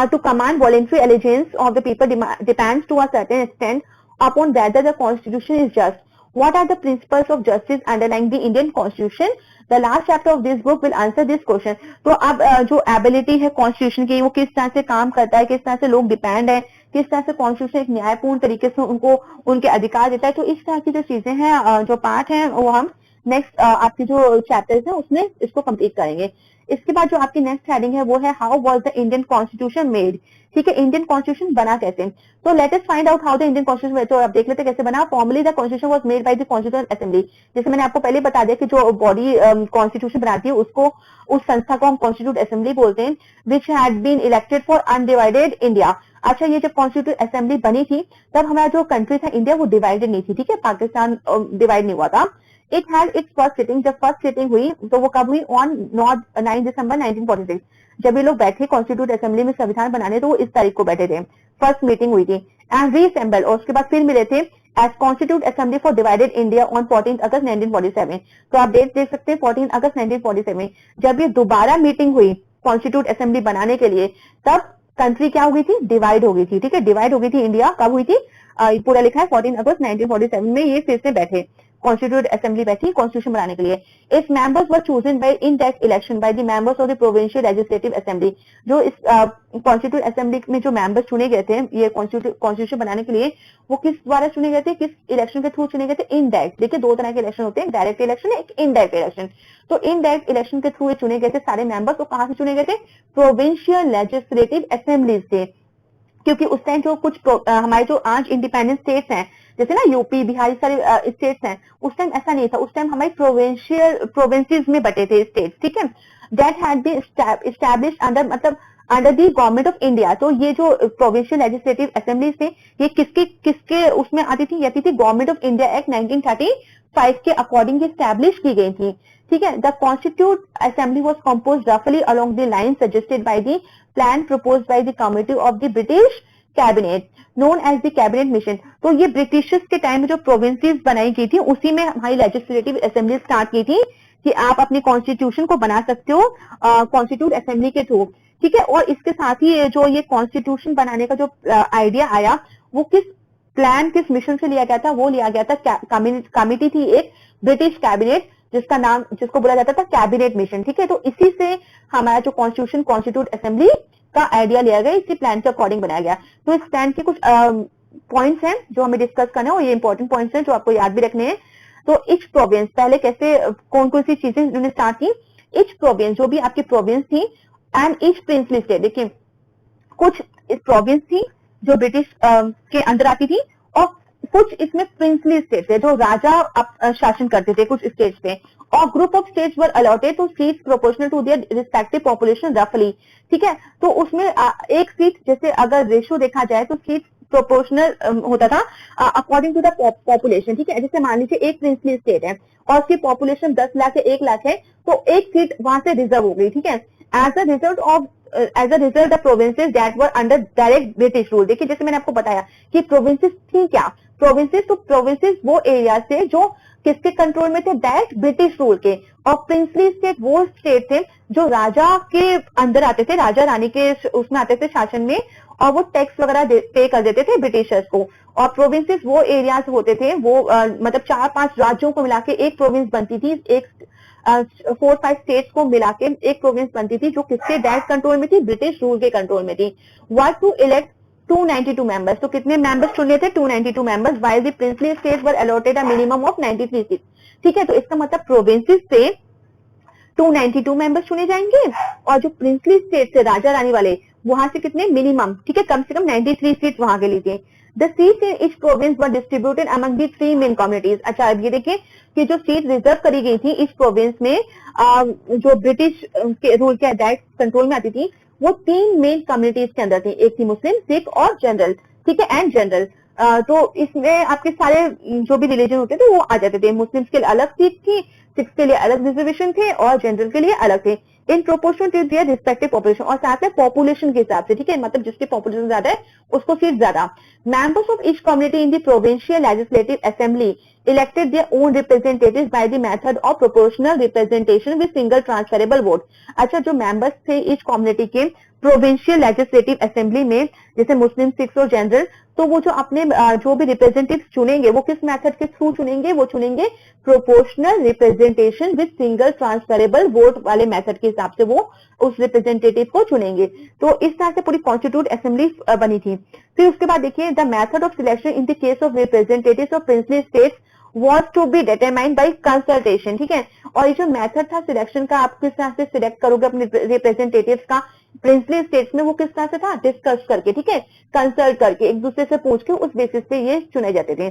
to command voluntary allegiance of the people depends to a certain extent upon whether the constitution is just. What are the principles of justice underlying the Indian Constitution? The last chapter of this book will answer this question. तो अब जो ability है constitution की, वो किस तरह से काम करता है, किस तरह से लोग डिपेंड है, किस तरह से कॉन्स्टिट्यूशन एक न्यायपूर्ण तरीके से उनको उनके अधिकार देता है। तो इस तरह की जो चीजें हैं, जो पार्ट है, वो हम नेक्स्ट आपके जो चैप्टर्स है उसमें इसको कंप्लीट करेंगे। इसके बाद जो आपकी नेक्स्ट हेडिंग है वो है how was the Indian constitution made? ठीक है, इंडियन कॉन्स्टिट्यूशन बना कैसे? तो let us find out how the Indian constitution, तो आप देख लेते कैसे बना। Formally the constitution was made by the constituent assembly. जैसे मैंने आपको पहले बता दिया कि जो बॉडी कॉन्स्टिट्यूशन बनाती है उसको, उस संस्था को हम कॉन्स्टिट्यूट असेंबली बोलते हैं, which had been elected for undivided India. अच्छा, ये जब कॉन्स्टिट्यूट असेंबली बनी थी तब हमारा जो कंट्री था इंडिया, वो डिवाइडेड नहीं थी। ठीक है, पाकिस्तान डिवाइड नहीं हुआ था। It had it's first sitting, जब फर्स्ट सिटिंग हुई तो वो कब हुई? ऑन 9 दिसंबर 1946। जब ये लोग बैठे कॉन्स्टिट्यूट असेंबली में संविधान बनाने, तो वो इस तारीख को बैठे थे, फर्स्ट मीटिंग हुई थी। एंड रीअसेंबल, और उसके बाद फिर मिले थे as constitute assembly for divided India on 14 August 1947। तो आप डेट देख सकते हैं 14 अगस्त 1947। जब ये दोबारा मीटिंग हुई कॉन्स्टिट्यूट असेंबली बनाने के लिए, तब कंट्री क्या हो गई थी? डिवाइड हो गई थी। ठीक है, डिवाइड हो गई थी इंडिया, कब हुई थी? पूरा लिखा है 14 अगस्त 1947 में ये फिर से बैठे, कॉन्स्टिट्यूट असेंबली बैठी कॉन्स्टिट्यूशन बनाने के लिए। इस members were chosen bye indirect election by the members of the provincial legislative assembly. जो इस कॉन्स्टिट्यूट असेंबली में जो मेंबर्स चुने गए थे ये कॉन्स्टिट्यूशन बनाने के लिए, वो किस द्वारा चुने गए थे, किस इलेक्शन के थ्रू चुने गए थे? इनडायरेक्ट। देखिए दो तरह के इलेक्शन होते हैं, डायरेक्ट इलेक्शन, एक इनडायरेक्ट इलेक्शन। तो इनडायरेक्ट इलेक्शन के थ्रू चुने गए थे सारे मेंबर्स। तो कहां से चुने गए थे? प्रोविंशियल लेजिस्लेटिव असेंबलीज से। क्योंकि उस टाइम जो कुछ हमारे जो आज इंडिपेंडेंट स्टेट्स हैं, जैसे ना यूपी बिहार सारे स्टेट्स हैं, उस टाइम ऐसा नहीं था। उस टाइम हमारे प्रोविंसेस में बटे थे स्टेट्स, ठीक है। That had been established under, मतलब under the government of India. तो ये जो प्रोविंशियल लेजिस्लेटिव असेंबलीज थे, ये किसके किसके उसमें आती थी? ये आती थी गवर्नमेंट ऑफ इंडिया एक्ट 1935 के अकॉर्डिंग स्टैब्लिश की गई थी, ठीक है। The constitute assembly was compose रफली along the line suggested by the plan proposed by the committee of the British cabinet known as the cabinet mission. तो ये Britishers के टाइम में जो प्रोविंसेस बनाई गई थी, उसी में हमारी लेजिस्लेटिव असेंबली स्टार्ट की थी कि आप अपने कॉन्स्टिट्यूशन को बना सकते हो कॉन्स्टिट्यूट असेंबली के थ्रू, ठीक है। और इसके साथ ही जो ये कॉन्स्टिट्यूशन बनाने का जो आइडिया आया, वो किस प्लान, किस मिशन से लिया गया था? वो लिया गया था, कमिटी थी एक ब्रिटिश कैबिनेट, जिसका नाम, जिसको बोला जाता था कैबिनेट मिशन, ठीक है। तो इसी से हमारा जो कॉन्स्टिट्यूशन कॉन्स्टिट्यूट असेंबली का आइडिया लिया गया, इसी प्लान के अकॉर्डिंग बनाया गया। तो इस प्लान के कुछ पॉइंट्स हैं जो हमें डिस्कस करना है, और ये इंपॉर्टेंट पॉइंट्स हैं जो आपको याद भी रखने हैं। तो ईच प्रोविंस, पहले कैसे कौन कौन सी चीजें इन्होंने स्टार्ट की? ईच प्रोविंस, जो भी आपकी प्रोविंस थी, एंड ईच प्रिंसली स्टेट। देखिए कुछ प्रोविंस थी जो ब्रिटिश के अंदर आती थी, और कुछ इसमें प्रिंसली स्टेट थे जो राजा शासन करते थे कुछ स्टेट्स पे, और group of states were allotted to seats proportional to their respective population रफली, ठीक है। तो उसमें एक सीट, जैसे अगर रेशो देखा जाए तो सीट प्रोपोर्शनल होता था अकॉर्डिंग टू द पॉपुलेशन, ठीक है। जैसे मान लीजिए एक प्रिंसली स्टेट है और उसकी पॉपुलेशन 10 लाख है, 1 लाख है, तो एक सीट वहां से रिजर्व हो गई, ठीक है। As a result the provinces that were under direct British rule. देखिए जैसे मैंने आपको बताया कि प्रोविंसेस थी क्या? प्रोविंसेस, तो प्रोविंसेस वो एरिया थे जो किसके कंट्रोल में थे? डायरेक्ट ब्रिटिश रूल के। और प्रिंसली स्टेट वो स्टेट थे जो राजा के अंदर आते थे, राजा रानी के उसमें आते थे शासन में, और वो टैक्स वगैरह पे कर देते थे ब्रिटिशर्स को। और प्रोविंसेस वो एरियाज होते थे, वो मतलब 4-5 राज्यों को मिला के एक प्रोविंस बनती थी, एक 4-5 स्टेट्स को मिला के एक प्रोविंस बनती थी, जो किसके डायरेक्ट कंट्रोल में थी? ब्रिटिश रूल के कंट्रोल में थी। वर टू इलेक्ट 292 मेंबर्स। तो कितने मेंबर्स चुने थे? 292 members, while the princely state were allotted a minimum of 93 seats, ठीक है। तो इसका मतलब प्रोविंसेस से 292 मेंबर्स चुने जाएंगे, और जो प्रिंसली स्टेट थे राजा रानी वाले, वहां से कितने? मिनिमम, ठीक है, कम से कम 93 सीट वहां के लिए थे। The seats in each province were distributed among the 3 main communities. अच्छा अब ये देखिए कि जो सीट रिजर्व करी गई थी इस प्रोविंस में, जो ब्रिटिश के रूल के डायरेक्ट कंट्रोल में आती थी, वो 3 मेन कम्युनिटीज के अंदर थी। एक थी मुस्लिम, सिख और जनरल, ठीक है, एंड जनरल। तो इसमें आपके सारे जो भी रिलीजन होते थे वो आ जाते थे। मुस्लिम्स के लिए अलग सीट थी, सिक्स के लिए अलग रिजर्वेशन थे, और जनरल के लिए अलग थे, in proportion to their respective population. और साथ में पॉपुलेशन के हिसाब से, ठीक है, मतलब जिसकी पॉपुलेशन ज्यादा है उसको सीट ज्यादा। Members of each community in the provincial legislative assembly elected their own representatives by the method of proportional representation with single transferable vote. अच्छा जो मेंबर्स थे ईच कम्युनिटी के प्रोविंशियल लेजिस्लेटिव असेंबली में, जैसे मुस्लिम, सिक्स और general, तो वो जो अपने जो भी रिप्रेजेंटेटिव चुनेंगे वो किस मेथड के थ्रू चुनेंगे? वो चुनेंगे proportional representation with single transferable vote वाले मेथड के हिसाब से वो उस रिप्रेजेंटेटिव को चुनेंगे। तो इस तरह से पूरी कॉन्स्टिट्यूट असेंबली बनी थी। फिर उसके बाद देखिए the method of selection in the case of representatives of princely states was to be determined by consultation, ठीक है। और ये जो मेथड था सिलेक्शन का, आप किस तरह से सिलेक्ट करोगे अपने रिप्रेजेंटेटिव्स का प्रिंसली स्टेट्स में, वो किस तरह से था? डिस्कस करके, ठीक है, कंसल्ट करके, एक दूसरे से पूछ के उस बेसिस पे ये चुने जाते थे।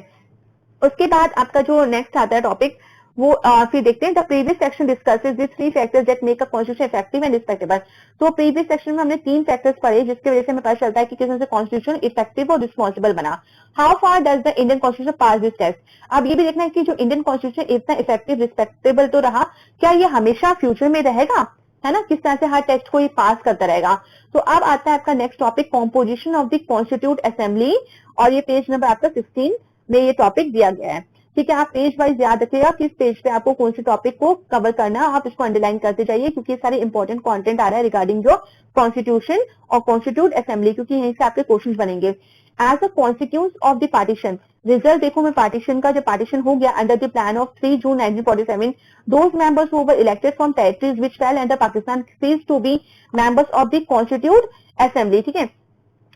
उसके बाद आपका जो नेक्स्ट आता है टॉपिक, वो फिर देखते हैं the previous section discusses the 3 factors that make a constitution effective and respectable. तो प्रीवियस सेक्शन में हमने 3 फैक्टर्स पढ़े जिसकी वजह से हमें पता चलता है कि किस तरह से कॉन्स्टिट्यूशन इफेक्टिव और रिस्पॉन्सिबल बना। How far does the Indian constitution pass this test. अब ये भी देखना है कि जो इंडियन कॉन्स्टिट्यूशन इतना इफेक्टिव रिस्पेक्टेबल तो रहा, क्या ये हमेशा फ्यूचर में रहेगा, है ना, किस तरह से हर टेस्ट को ये पास करता रहेगा। तो अब आता है आपका next topic, composition of the constitute assembly, और ये पेज नंबर आपका 16 में ये टॉपिक दिया गया है, ठीक है। आप पेज वाइज याद रखिएगा किस पेज पे आपको कौन से टॉपिक को कवर करना है, आप इसको अंडरलाइन करते जाइए क्योंकि ये सारे इंपॉर्टेंट कंटेंट आ रहा है रिगार्डिंग जो कॉन्स्टिट्यूशन और कॉन्स्टिट्यूट असेंबली, क्योंकि यहीं से आपके क्वेश्चन बनेंगे। As a consequence of the partition, result देखो मैं पार्टीशन का, जब पार्टीशन हो गया under the plan of 3 June 1947, those members who were elected from territories which fell under Pakistan ceased to be members of the constitute assembly, ठीक है।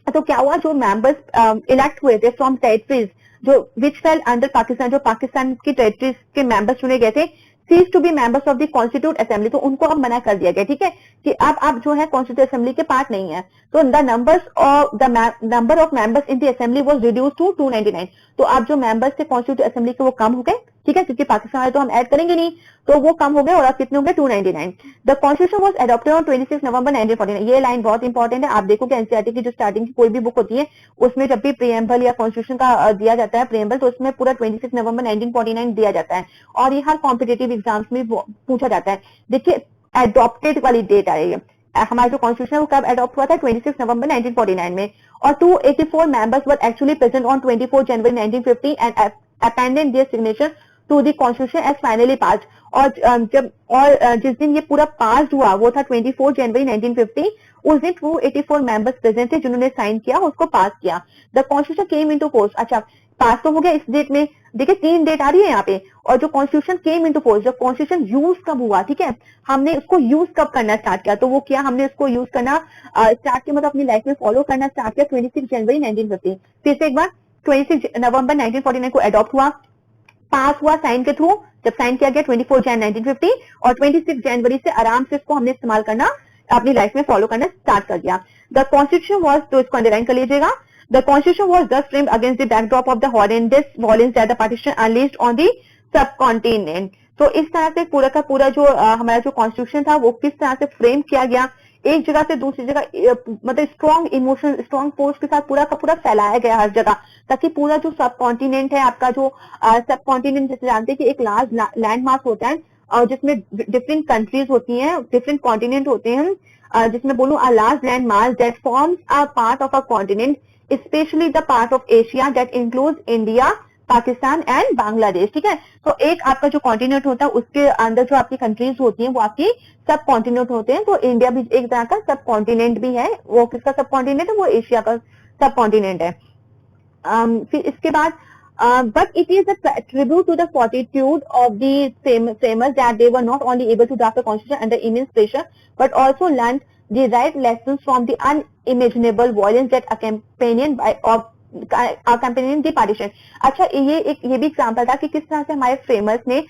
तो क्या हुआ, जो मेंबर्स इलेक्ट हुए थे फ्रॉम टेरिटरीज, जो विच फेल अंडर पाकिस्तान, जो पाकिस्तान की टेरिटरीज के मेंबर्स चुने गए थे, cease to be members of the constitute assembly, तो उनको अब मना कर दिया गया, ठीक है, कि अब आप जो है कॉन्स्टिट्यूट असेंबली के पार्ट नहीं है। तो the number of members in the assembly was reduce to 299, तो आप जो मेंबर्स थे कॉन्स्टिट्यूट असेंबली के वो कम हो गए, ठीक है, क्योंकि पाकिस्तान वाले तो हम ऐड करेंगे नहीं, तो वो कम हो गए, और अब कितने हो गए 299। The constitution was adopted on 26 नवंबर 1949, ये लाइन बहुत इंपॉर्टेंट है, आप देखोगे एनसीईआरटी की जो स्टार्टिंग की कोई भी बुक होती है उसमें जब भी प्रीएम्बल या कॉन्स्टिट्यूशन का दिया जाता है प्रीएम्बल, तो उसमें पूरा 26 नवंबर 1949 दिया जाता है, और ये हर कॉम्पिटेटिव एग्जाम्स में पूछा जाता है। देखिए एडॉप्टेड वाली डेट आ रही है, हमारा जो कॉन्स्टिट्यूशन है वो कब अडॉप्ट हुआ था, 26 नवंबर 1949 में, और 284 members were actually present on 24 January 1950 and appended their signature to the constitution as finally passed, और जिस दिन ये पूरा पास हुआ वो था 24 जनवरी 1950, उस दिन 284 मेंबर्स प्रेजेंट थे जिन्होंने साइन किया, उसको पास किया। The constitution came into force, अच्छा पास तो हो गया इस डेट में, देखिए 3 डेट आ रही है यहाँ पे, और जो कॉन्स्टिट्यूशन केम इनटू फोर्स, जब कॉन्स्टिट्यूशन यूज कब हुआ, ठीक है, हमने उसको यूज कब करना स्टार्ट किया, तो वो किया हमने उसको यूज करना स्टार्ट किया, मतलब अपनी लाइफ में फॉलो करना स्टार्ट किया 26 जनवरी 1950। फिर से एक बार 26 नवंबर 1949 को अडॉप्ट हुआ, पास हुआ साइन के थ्रू, जब साइन किया गया 24 जन 1950, और 26 जनवरी से आराम से इसको हमने इस्तेमाल करना, अपनी लाइफ में फॉलो करना स्टार्ट कर दिया। द कॉन्स्टिट्यूशन वाज, तो इसको अंडरलाइन कर लीजिएगा, the constitution was thus framed against the backdrop of the horrendous violence that the partition unleashed on the subcontinent। तो इस तरह से पूरा का पूरा जो हमारा जो कॉन्स्टिट्यूशन था वो किस तरह से फ्रेम किया गया, एक जगह से दूसरी जगह, मतलब स्ट्रॉन्ग इमोशन, स्ट्रॉन्ग फोर्स के साथ पूरा का पूरा फैलाया गया हर जगह, ताकि पूरा जो सब कॉन्टिनेंट है आपका, जो सब कॉन्टिनेंट जैसे जानते हैं कि एक लार्ज लैंड मास होता है, और जिसमें डिफरेंट कंट्रीज होती हैं, डिफरेंट कॉन्टिनेंट होते हैं, जिसमें बोलूं a large land mass that forms a part of a continent, specially the part of Asia that includes India, Pakistan and Bangladesh, ठीक है। तो एक आपका जो कॉन्टिनेंट होता है उसके अंदर जो आपकी कंट्रीज होती हैं वो आपकी सब कॉन्टिनेंट होते हैं, तो इंडिया भी एक तरह का सब कॉन्टिनेंट भी है, वो किसका सब कॉन्टिनेंट है, वो एशिया का सब कॉन्टिनेंट है। फिर इसके बाद but it is a tribute to the fortitude of the framers that they were not only able to draft a constitution under immense pressure but also learned the right lessons from the unimaginable violence that accompanied the partition। अच्छा ये भी example था कि किस तरह से हमारे framers ने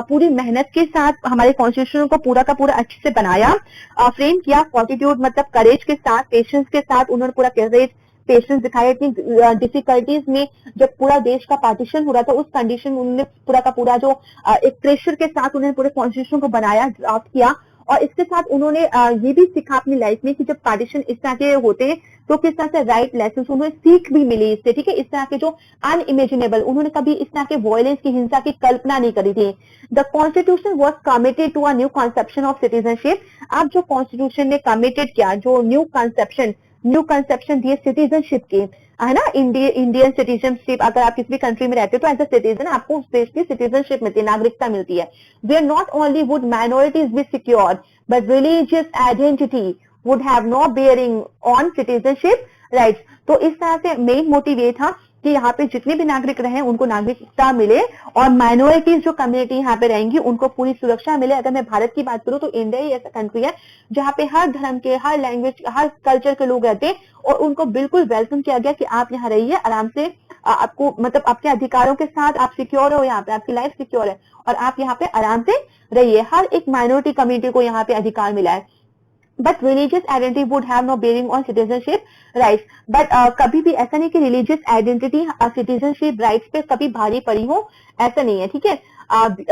पूरी मेहनत के साथ हमारे कॉन्स्टिट्यूशन को पूरा का पूरा अच्छे से बनाया, फ्रेम किया, फॉर्टिट्यूड मतलब करेज के साथ, पेशेंस के साथ उन्होंने पूरा करेज पेशेंस दिखाया, इतनी डिफिकल्टीज में जब पूरा देश का पार्टीशन हो रहा था उस कंडीशन में उन्होंने पूरा का पूरा जो एक प्रेशर के साथ उन्होंने पूरे कॉन्स्टिट्यूशन को बनाया, ड्राफ्ट किया, और इसके साथ उन्होंने ये भी सीखा अपनी लाइफ में कि जब पार्टीशन इस तरह के होते हैं तो किस तरह से राइट लेसन उन्हें सीख भी मिली इससे, ठीक है। इस तरह के जो अनइमेजिनेबल, उन्होंने कभी इस तरह के वायलेंस की, हिंसा की कल्पना नहीं करी थी। The constitution was committed to a new conception of citizenship. अब जो कॉन्स्टिट्यूशन ने कमिटेड किया, जो न्यू कंसेप्शन दिए सिटीजनशिप के, है ना, इंडियन सिटीजनशिप, अगर आप किसी भी कंट्री में रहते हो तो एज अ सिटीजन आपको उस देश की सिटीजनशिप मिलती है, नागरिकता मिलती है। Where not only would minorities be secure but religious identity would have no bearing on citizenship rights. तो इस तरह से मेन मोटिव ये था कि यहाँ पे जितने भी नागरिक रहे उनको नागरिकता मिले, और माइनॉरिटीज जो कम्युनिटी यहाँ पे रहेंगी उनको पूरी सुरक्षा मिले। अगर मैं भारत की बात करूं तो इंडिया ही ऐसा कंट्री है जहाँ पे हर धर्म के, हर लैंग्वेज, हर कल्चर के लोग रहते हैं, और उनको बिल्कुल वेलकम किया गया कि आप यहाँ रहिए आराम से, आपको मतलब आपके अधिकारों के साथ आप सिक्योर हो, यहाँ पे आपकी लाइफ सिक्योर है और आप यहाँ पे आराम से रहिए। हर एक माइनॉरिटी कम्युनिटी को यहाँ पे अधिकार मिला है। But religious identity would have no bearing on citizenship rights. But कभी भी ऐसा नहीं कि रिलीजियस आइडेंटिटी सिटीजनशिप राइट्स पे कभी भारी पड़ी हो, ऐसा नहीं है, ठीक है।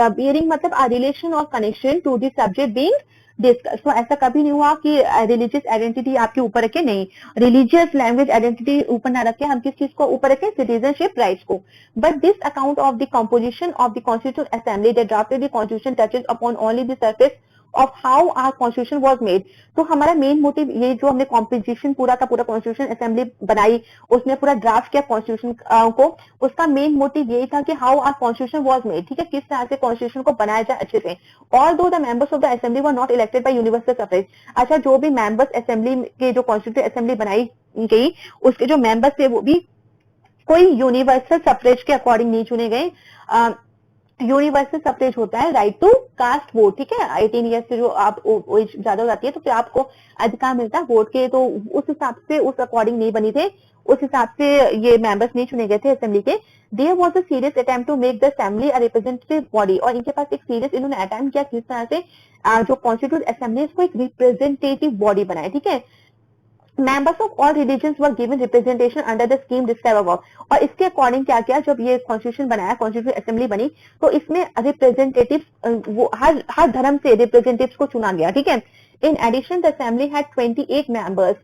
बेयरिंग मतलब अ रिलेशन और connection to the subject being discuss. तो ऐसा कभी नहीं हुआ कि रिलीजियस आइडेंटिटी आपके ऊपर रखे, नहीं, रिलीजियस लैंग्वेज आइडेंटिटी ऊपर ना रखे, हम किस चीज को ऊपर रखें, सिटीजनशिप राइट्स को। But this account of the composition of the constitution assembly that drafted the constitution touches upon only the surface of how our constitution was made. तो हमारा मेन मोटिव ये जो हमने कॉम्पोजिशन पूरा का पूरा कॉन्स्टिट्यूशन असेंबली बनाई, उसने पूरा ड्राफ्ट किया कॉन्स्टिट्यूशन को, उसका मेन मोटिव यही था कि how our constitution was made, ठीक है, किस तरह से कॉन्स्टिट्यूशन को बनाया जाए अच्छे से। ऑल दो the members of the assembly were not elected by universal suffrage. अच्छा, जो भी मेंबर्स असेंबली के, जो कॉन्स्टिट्यूशन असेंबली बनाई गई उसके जो मेंबर्स थे वो भी कोई यूनिवर्सल सफरेज के अकॉर्डिंग नहीं चुने गए। यूनिवर्सल सफरेज होता है राइट टू कास्ट वोट, ठीक है। 18 ईयर्स से जो आप एज ज्यादा हो जाती है तो फिर आपको अधिकार मिलता है वोट के, तो उस हिसाब से उस अकॉर्डिंग नहीं बनी थे, उस हिसाब से ये मेंबर्स नहीं चुने गए थे असेंबली के। There was a serious attempt to make the assembly a representative body, और इनके पास एक सीरियस इन्होंने अटेम्प्ट किया किस तरह से जो कॉन्स्टिट्यूट असेंबली इसको एक रिप्रेजेंटेटिव बॉडी बनाए, ठीक है। Members of all religions were given representation under the scheme described above, और इसके अकॉर्डिंग क्या किया, जब ये कॉन्स्टिट्यूशन बनाया, कॉन्स्टिट्यूशन असेंबली बनी, तो इसमें रिप्रेजेंटेटिव वो हर धर्म से रिप्रेजेंटेटिव्स को चुना गया, ठीक है। In addition the assembly had 28 members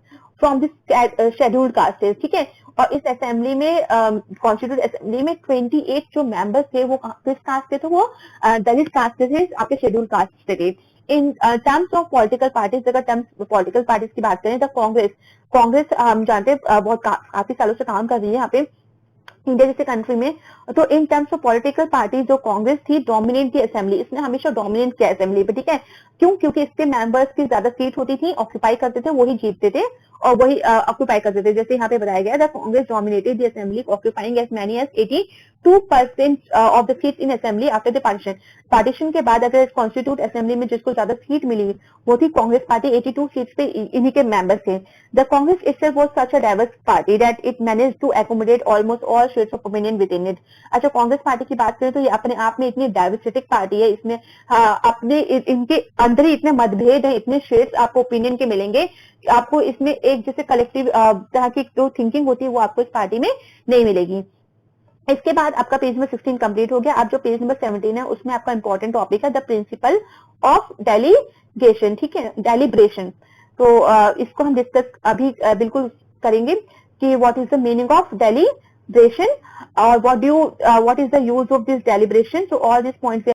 from the scheduled castes, ठीक है। और इस असेंबली में कॉन्स्टिट्यूट असेंबली में 28 जो मेंबर्स थे वो किस कास्ट के थे, वो दलित कास्ट के थे, आपके शेड्यूल्ड कास्ट से थे। In terms of political parties, अगर टर्म्स पॉलिटिकल पार्टीज की बात करें तो कांग्रेस हम जानते हैं बहुत काफी सालों से काम कर रही है यहाँ पे इंडिया जैसे कंट्री में। तो in terms of political party जो कांग्रेस थी डोमिनेट की असेंबली, इसने हमेशा डोमिनेट किया असेंबली पे, ठीक है। क्यों? क्योंकि इसके मेंबर्स की ज्यादा सीट होती थी, ऑक्यूपाई करते थे, वही जीतते थे और वही ऑक्यूपाई करते थे। जैसे यहाँ पे बताया गया the Congress dominated the assembly occupying as many as 82% of the seat in assembly after the partition. Partition के बाद अगर कॉन्स्टिट्यूट असेंबली में जिसको ज्यादा सीट मिली वो थी कांग्रेस पार्टी, 82 सीट्स पे इन्हीं के मेंबर्स थे। The Congress itself was such a diverse party that it managed to accommodate almost all shades of opinion within it। अच्छा, कांग्रेस पार्टी की बात करें तो ये अपने आप में इतनी डाइवर्सिटिक पार्टी है, इसमें अपने इनके अंदर ही इतने मतभेद है, इतने शेड्स आपको ओपिनियन के मिलेंगे, आपको इसमें एक जैसे कलेक्टिव तरह की जो थिंकिंग होती है वो आपको इस पार्टी में नहीं मिलेगी। इसके बाद आपका पेज नंबर 16 कंप्लीट हो गया। अब जो पेज नंबर 17 है उसमें आपका इंपॉर्टेंट टॉपिक है द प्रिंसिपल ऑफ डेलीगेशन, ठीक है, डेलिब्रेशन। तो इसको हम डिस्कस अभी बिल्कुल करेंगे कि what is the meaning of deliberation और what is the use of this deliberation. तो ऑल दिस पॉइंट्स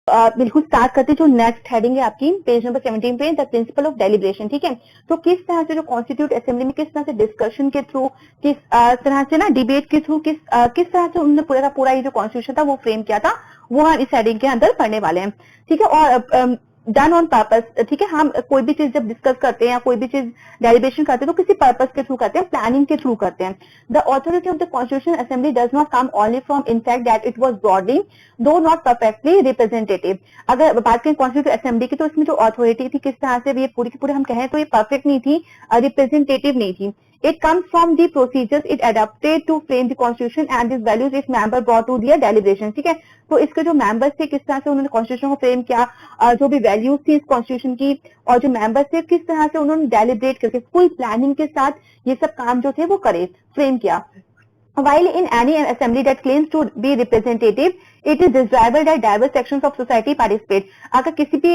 बिल्कुल स्टार्ट करते जो नेक्स्ट हेडिंग है आपकी पेज नंबर 17 पे, द प्रिंसिपल ऑफ डेलिब्रेशन, ठीक है। तो किस तरह से जो कॉन्स्टिट्यूट असेंबली में किस तरह से डिस्कशन के थ्रू, किस तरह से ना डिबेट के थ्रू, किस तरह से उन्होंने पूरा ये जो कॉन्स्टिट्यूशन था वो फ्रेम किया था, वो हम इस हेडिंग के अंदर पढ़ने वाले हैं, ठीक है। और डन ऑन पर्पस, ठीक है। हम कोई भी चीज जब डिस्कस करते हैं या कोई भी चीज डेलिब्रेशन करते हैं तो किसी पर्पस के थ्रू करते हैं, प्लानिंग के थ्रू करते हैं। The authority of the constitution assembly does not come only from in fact that it was broadly दो नॉट परफेक्टली रिप्रेजेंटेटिव। अगर बात करें कॉन्स्टिट्यूशन असेंबली की तो इसमें जो अथॉरिटी थी किस तरह से ये पूरी की पूरी हम कहें तो ये परफेक्ट नहीं थी, रिप्रेजेंटेटिव नहीं थी। It comes from the procedures it adapted to frame the constitution and its values its member brought to their deliberation, ठीक है। तो इसके जो मेंबर्स थे किस तरह से उन्होंने कॉन्स्टिट्यूशन को फ्रेम किया, जो भी वैल्यूज थी इस कॉन्स्टिट्यूशन की और जो मेंबर्स थे किस तरह से उन्होंने डेलिब्रेट करके फुल प्लानिंग के साथ ये सब काम जो थे वो करे, फ्रेम किया। While in any assembly that claims to be representative, it is desirable that diverse sections of society participate। अगर किसी भी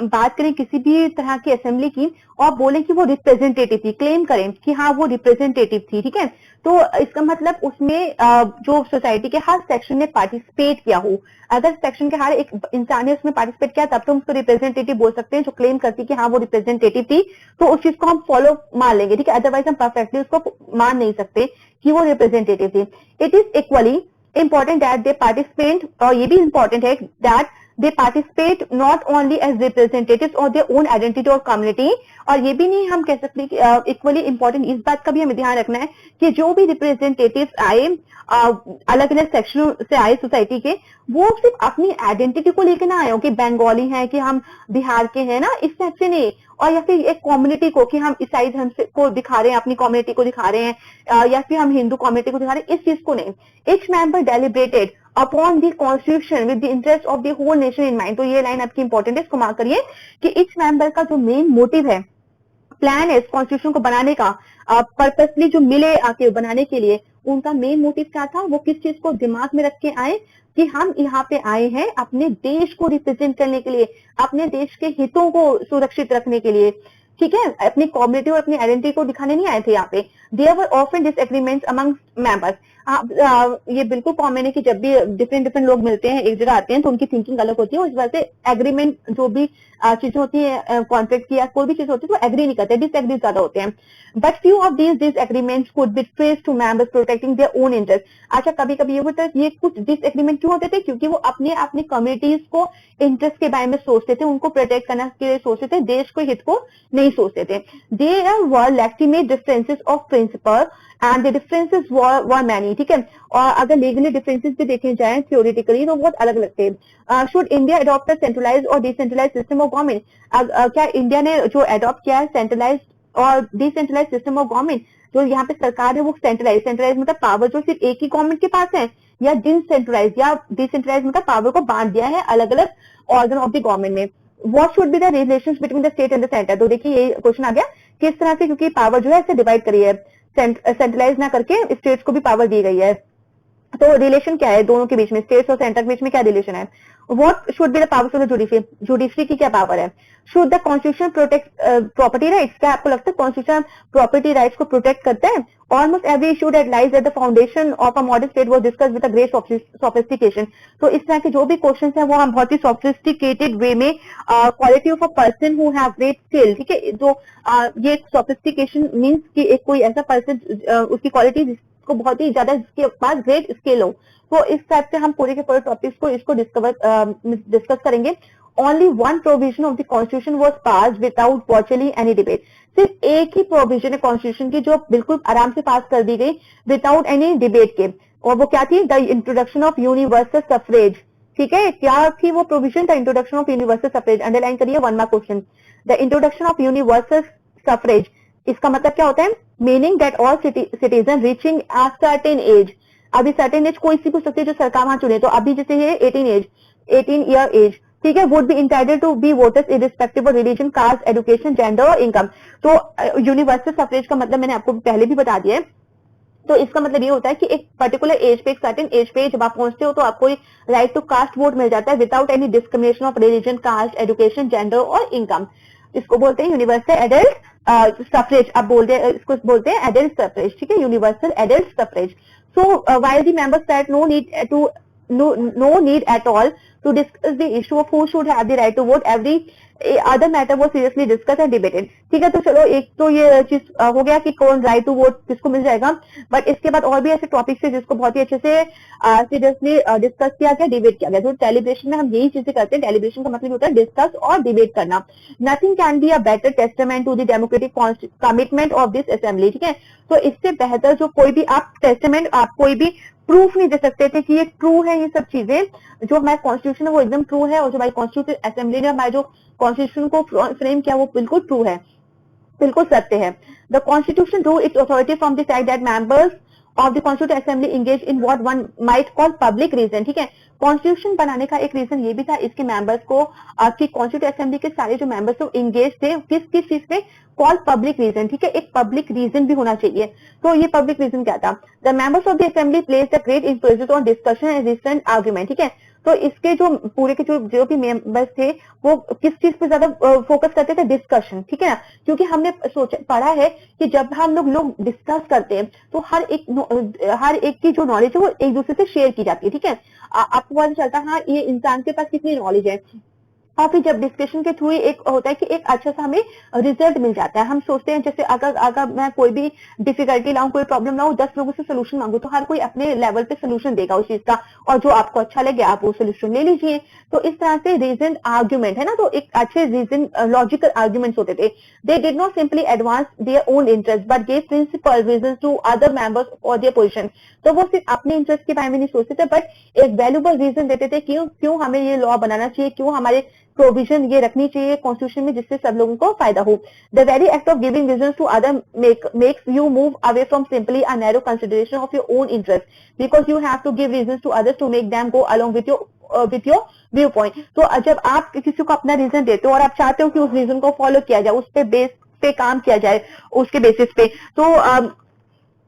बात करें किसी भी तरह की असेंबली की और बोले कि वो रिप्रेजेंटेटिव थी, क्लेम करें कि हाँ वो रिप्रेजेंटेटिव थी, ठीक है, तो इसका मतलब उसमें जो सोसाइटी के हर सेक्शन ने पार्टिसिपेट किया हो। अगर सेक्शन के हर एक इंसान ने उसमें पार्टिसिपेट किया तब तो हम उसको रिप्रेजेंटेटिव बोल सकते हैं, जो क्लेम करती कि हाँ वो रिप्रेजेंटेटिव थी, तो उस चीज को हम फॉलो मान लेंगे, ठीक है। अदरवाइज हम परफेक्टली उसको मान नहीं सकते कि वो रिप्रेजेंटेटिव थी। It is equally important that they participate, और ये भी इंपॉर्टेंट है that they participate not only as representatives और देयर ओन आइडेंटिटी और कम्युनिटी। और ये भी नहीं हम कह सकते कि इक्वली इंपॉर्टेंट, इस बात का भी हमें ध्यान रखना है कि जो भी रिप्रेजेंटेटिव्स आए अलग अलग सेक्शनों से आए सोसाइटी के, वो सिर्फ अपनी आइडेंटिटी को लेकर ना आए हो कि बंगाली हैं कि हम बिहार के हैं ना, इस टाइप से नहीं, और या फिर एक कम्युनिटी को कि हम ईसाई धर्म को दिखा रहे हैं, अपनी कम्युनिटी को दिखा रहे हैं, या फिर हम हिंदू कम्युनिटी को दिखा रहे हैं, इस चीज को नहीं। Each member deliberated upon the constitution with the interest of the whole nation in mind. तो ये लाइन आपकी इंपॉर्टेंट है, इसको मार्क करिए कि ईच मेंबर का जो मेन मोटिव है, प्लान है इस कॉन्स्टिट्यूशन को बनाने का, पर्पसली जो मिले आके बनाने के लिए, उनका मेन मोटिव क्या था, वो किस चीज को दिमाग में रख के आए कि हम यहाँ पे आए हैं अपने देश को रिप्रेजेंट करने के लिए, अपने देश के हितों को सुरक्षित रखने के लिए, ठीक है, अपनी कम्युनिटी और अपनी आइडेंटिटी को दिखाने नहीं आए थे यहाँ पे। There were often disagreements among members. ये बिल्कुल कॉमन है कि जब भी डिफरेंट लोग मिलते हैं एक जगह आते हैं तो उनकी थिंकिंग अलग होती है, उस वजह से एग्रीमेंट जो भी चीजें होती है कॉन्ट्रैक्ट की या कोई भी चीज होती है तो एग्री नहीं करते, डिसएग्री ज्यादा होते हैं। But few of this agreements could be traced to members protecting their own interest. अच्छा, कभी कभी ये होता है, ये कुछ डिसएग्रीमेंट क्यों होते थे, क्योंकि वो अपनी कम्युनिटीज को इंटरेस्ट के बारे में सोचते थे, उनको प्रोटेक्ट करने के लिए सोचते थे, देश को हित को नहीं सोचते थे। There were legitimate differences of principle and the differences were many. ठीक है। और अगर लीगली डिफरेंसेस भी देखे जाए थ्योरेटिकली तो बहुत अलग लगते हैं। Should India adopt a centralise और डिसेंट्रलाइज सिस्टम ऑफ गवर्नमेंट? क्या इंडिया ने जो अडॉप्ट किया है सेंट्रलाइज और डिसेंट्रलाइज सिस्टम ऑफ गवर्नमेंट, जो यहाँ पे सरकार है वो सेंट्रलाइज मतलब पावर जो सिर्फ एक ही गवर्नमेंट के पास है, या डिसेंट्रलाइज या डिसेंट्रलाइज मतलब पावर को बांट दिया है अलग अलग ऑर्गन ऑफ द गवर्नमेंट में। What should be the relations between the state and the centre? तो देखिए ये क्वेश्चन आ गया किस तरह से, क्योंकि पावर जो है ऐसे डिवाइड करी है, सेंट्रलाइज ना करके स्टेट्स को भी पावर दी गई है। तो रिलेशन क्या है दोनों के बीच में, स्टेट्स और सेंटर के बीच में क्या रिलेशन है? What should be the powers of the judiciary? Judiciary की क्या पावर है? Should the constitution protect property rights? क्या आपको लगता है कॉन्स्टिट्यूशन प्रॉपर्टी राइट्स को प्रोटेक्ट करता है? Almost every issue that lies at the foundation of a modern state was discussed with a great sophistication. तो इस तरह के जो भी क्वेश्चन है वो हम बहुत ही सोफिस्टिकेटेड वे में, quality of a person who have great skill, ठीक है, जो ये सोफिस्टिकेशन मींस कि एक कोई ऐसा पर्सन उसकी क्वालिटी को बहुत ही ज्यादा जिसके पास ग्रेट स्किल हो। तो इस टाइप से हम पूरे के पूरे टॉपिक्स को इसको डिस्कस करेंगे। Only one provision of the constitution was pass without virtually any debate. सिर्फ एक ही प्रोविजन है कॉन्स्टिट्यूशन की जो बिल्कुल आराम से पास कर दी गई विदाउट एनी डिबेट के, और वो क्या थी? The introduction of universal suffrage. ठीक है, क्या थी वो provision? The introduction of universal suffrage. Underline करिए, 1 mark question. The introduction of universal suffrage, इसका मतलब क्या होता है? Meaning that all citizen reaching a certain age. अभी सर्टेन एज कोई सी पूछ सकती है जो सरकार वहां चुने, तो अभी जैसे ये 18 ईयर एज, ठीक है, would be entitled to be voters irrespective of religion, caste, education, gender और इनकम। तो यूनिवर्सल सफरेज का मतलब मैंने आपको पहले भी बता दिया है। तो इसका मतलब ये होता है कि एक पर्टिकुलर एज पे, एक सर्टेन एज पे जब आप पहुंचते हो तो आपको राइट टू कास्ट वोट मिल जाता है without any discrimination of religion, caste, education, gender और इनकम। इसको बोलते हैं यूनिवर्सल एडल्ट सफरेज। अब इसको बोलते हैं एडल्ट सफरेज, ठीक है, universal adult suffrage. So while the members said no need at all to discuss the issue of who should have the right to vote, every other matter was seriously discussed and debated। ठीक है, तो चलो एक तो ये चीज हो गया कि कौन राइट टू वोट किसको मिल जाएगा, बट इसके बाद और भी ऐसे टॉपिक्स है जिसको बहुत ही अच्छे से सीरियसली डिस्कस किया गया, डिबेट किया गया। तो डेलिब्रेशन में हम यही चीजें करते हैं। डेलिब्रेशन का मतलब होता है डिस्कस और डिबेट करना। Nothing can be a better testament to the democratic commitment of this assembly. ठीक है, तो इससे बेहतर जो कोई भी आप टेस्टामेंट, आप कोई भी प्रूफ नहीं दे सकते थे कि ये ट्रू है, ये सब चीजें जो हमारा कॉन्स्टिट्यूशन है वो एकदम ट्रू है, और जो हमारी कॉन्स्टिट्यूशन असेंबली ने हमारे जो कॉन्स्टिट्यूशन को फ्रेम किया वो बिल्कुल ट्रू है, बिल्कुल सत्य है। The constitution drew its authority from the fact that members of the constitute assembly engage in what one might call public reason. ठीक है, कॉन्स्टिट्यूशन बनाने का एक रीजन ये भी था इसके मेंबर्स को कि कॉन्स्टिट्यूट असेंबली के सारे जो मेंबर्स थे इंगेज थे किस किस चीज में? Call public reason. ठीक है, एक पब्लिक रीजन भी होना चाहिए। तो ये पब्लिक रीजन क्या था? The members of the assembly place the great Infosys on discussion and recent argument. ठीक है, तो इसके जो पूरे के जो भी मेंबर्स थे वो किस चीज पे ज्यादा फोकस करते थे? डिस्कशन। ठीक है ना, क्योंकि हमने पढ़ा है कि जब हम लोग डिस्कस करते हैं तो हर एक की जो नॉलेज है वो एक दूसरे से शेयर की जाती है। ठीक है, आपको पता चलता है हाँ ये इंसान के पास कितनी नॉलेज है, और फिर जब डिस्कशन के थ्रू एक होता है कि एक अच्छा सा हमें रिजल्ट मिल जाता है। हम सोचते हैं जैसे अगर मैं कोई भी डिफिकल्टी लाऊं, कोई प्रॉब्लम लाऊं, 10 लोगों से सोल्यूशन मांगू तो हर कोई अपने लेवल पे सोल्यूशन देगा उस चीज का, और जो आपको अच्छा लगे आप वो सोल्यूशन ले लीजिए। तो इस तरह से रीजन आर्ग्यूमेंट है ना, तो एक अच्छे रीजन लॉजिकल आर्ग्यूमेंट्स होते थे। They did not simply advance their own interest but gave principle reason to other members for their position. तो वो सिर्फ अपने इंटरेस्ट के बारे में नहीं सोचते थे, बट एक वैल्यूबल रीजन देते थे क्यों हमें ये लॉ बनाना चाहिए, क्यों हमारे प्रोविजन ये रखनी चाहिए कॉन्स्टिट्यूशन में जिससे सब लोगों को फायदा हो। The very act of giving reasons to other makes you move away from simply a narrow consideration of your own interest, because you have to give reasons to others to make them go along with your view point. तो जब आप किसी को अपना reason देते हो और आप चाहते हो कि उस रीजन को फॉलो किया जाए, उस पे बेस पे काम किया जाए, उसके बेसिस पे, तो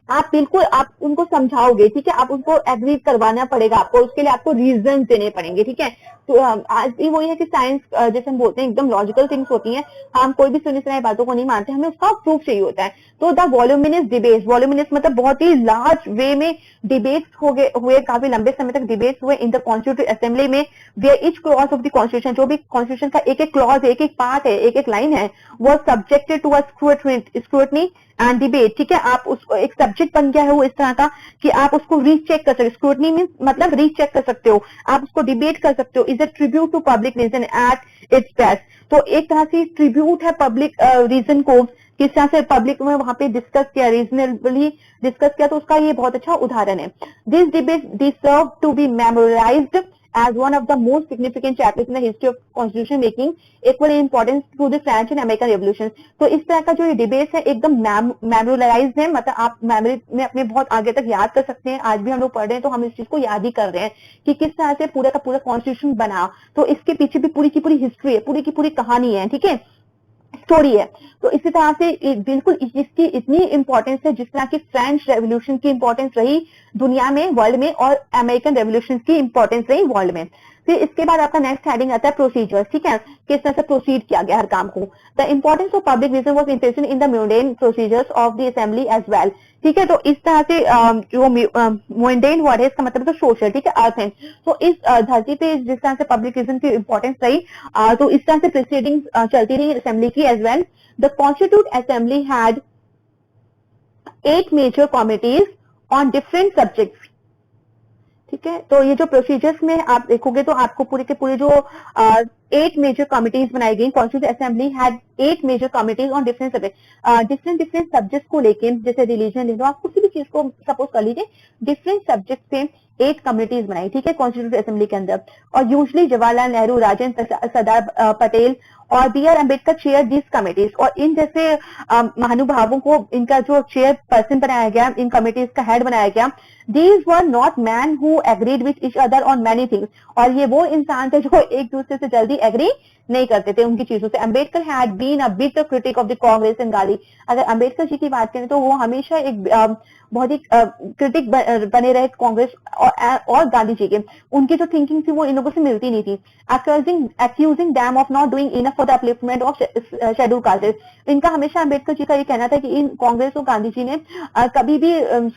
आप बिल्कुल आप उनको समझाओगे। ठीक है, आप उनको एग्री करवाना पड़ेगा आपको, उसके लिए आपको रीजन देने पड़ेंगे। ठीक है, तो आज भी वही है कि साइंस जैसे हम बोलते हैं एकदम लॉजिकल थिंग्स होती हैं, हम कोई भी सुनी सुनाई बातों को नहीं मानते, हमें उसका प्रूफ चाहिए होता है। तो द वॉल्यूमिनस डिबेट्स, वॉल्यूमिनस मतलब बहुत ही लार्ज वे में डिबेट्स हुए, काफी लंबे समय तक डिबेट्स हुए इन द कॉन्स्टिट्यूटिव असेंबली में, where each clause of the constitution, जो भी कॉन्स्टिट्यूशन का एक एक क्लॉज, एक एक पार्ट है, एक एक लाइन है, वो subjected to a scrutiny and debate, ठीक है, आप उसको एक सब्जेक्ट बन गया है वो इस तरह का कि आप उसको रीचेक कर सकते हो। स्क्रूटनी मींस मतलब रीचेक कर सकते हो, आप उसको डिबेट कर सकते हो। Is a tribute to public reason at its best. तो एक तरह से ट्रिब्यूट है पब्लिक रीजन को, किस तरह से पब्लिक में वहां पे डिस्कस किया, रीजनेबली डिस्कस किया, तो उसका ये बहुत अच्छा उदाहरण है। This debate deserve to be memorised as one of the most significant chapters in the history of constitution making, equally important to the French and American revolution। तो इस तरह का जो ये डिबेट है एकदम मेमोराइज्ड है, मतलब आप मेमोरी में अपने बहुत आगे तक याद कर सकते हैं। आज भी हम लोग पढ़ रहे हैं तो हम इस चीज को याद ही कर रहे हैं कि किस तरह से पूरा का पूरा कॉन्स्टिट्यूशन बना। तो इसके पीछे भी पूरी की पूरी हिस्ट्री है, पूरी की पूरी कहानी है, ठीक है, स्टोरी है। तो इसी तरह से बिल्कुल इसकी इतनी इंपॉर्टेंस है जिस तरह की फ्रेंच रेवोल्यूशन की इंपॉर्टेंस रही दुनिया में, वर्ल्ड में, और अमेरिकन रेवोल्यूशन की इंपॉर्टेंस रही वर्ल्ड में। फिर इसके बाद आपका नेक्स्ट हेडिंग आता है प्रोसीजर्स, ठीक है, किस तरह से प्रोसीड किया गया हर काम को। The importance of public reason was impression in the mundane procedures of the assembly as well, ठीक है। तो इस तरह से जो म्यूंडेन वर्ड है इसका मतलब तो सोशल, ठीक है, अर्थ है। तो इस धरती पे जिस तरह से पब्लिक रीजन की इंपॉर्टेंस रही, तो इस तरह से प्रोसीडिंग चलती रही असेंबली की as well. The constitute assembly had 8 major committees on different subjects, ठीक है। तो ये जो प्रोसीजर्स में आप देखोगे तो आपको पूरे के पूरे जो 8 मेजर कमिटीज बनाई गई। Constitute assembly had 8 major committees on different subject, different subjects को लेके, जैसे रिलीजन ले लो, आप किसी भी चीज को सपोज कर लीजिए, डिफरेंट सब्जेक्ट से 8 कमिटीज बनाई, ठीक है, कॉन्स्टिट्यूट असेंबली के अंदर। और यूजली जवाहरलाल नेहरू, राजेंद्र सरदार पटेल और B R Ambedkar chair this committees. और इन जैसे महानुभावों को इनका जो चेयर पर्सन बनाया गया, इन कमिटीज का हेड बनाया गया। These were not man who agreed with each other on many things, और ये वो इंसान थे जो एक दूसरे से जल्दी एग्री नहीं करते थे उनकी चीजों से। Ambedkar had been a bitter critic of the Congress and Gandhi. अगर अम्बेडकर जी की बात करें तो वो हमेशा एक बहुत ही क्रिटिक बने रहे कांग्रेस और गांधी जी के। उनकी जो थिंकिंग थी वो इन लोगों से मिलती नहीं थी। accusing them of not doing enough for the upliftment of scheduled castes। इनका हमेशा अम्बेडकर जी का ये कहना था कि इन कांग्रेस और गांधी जी ने कभी भी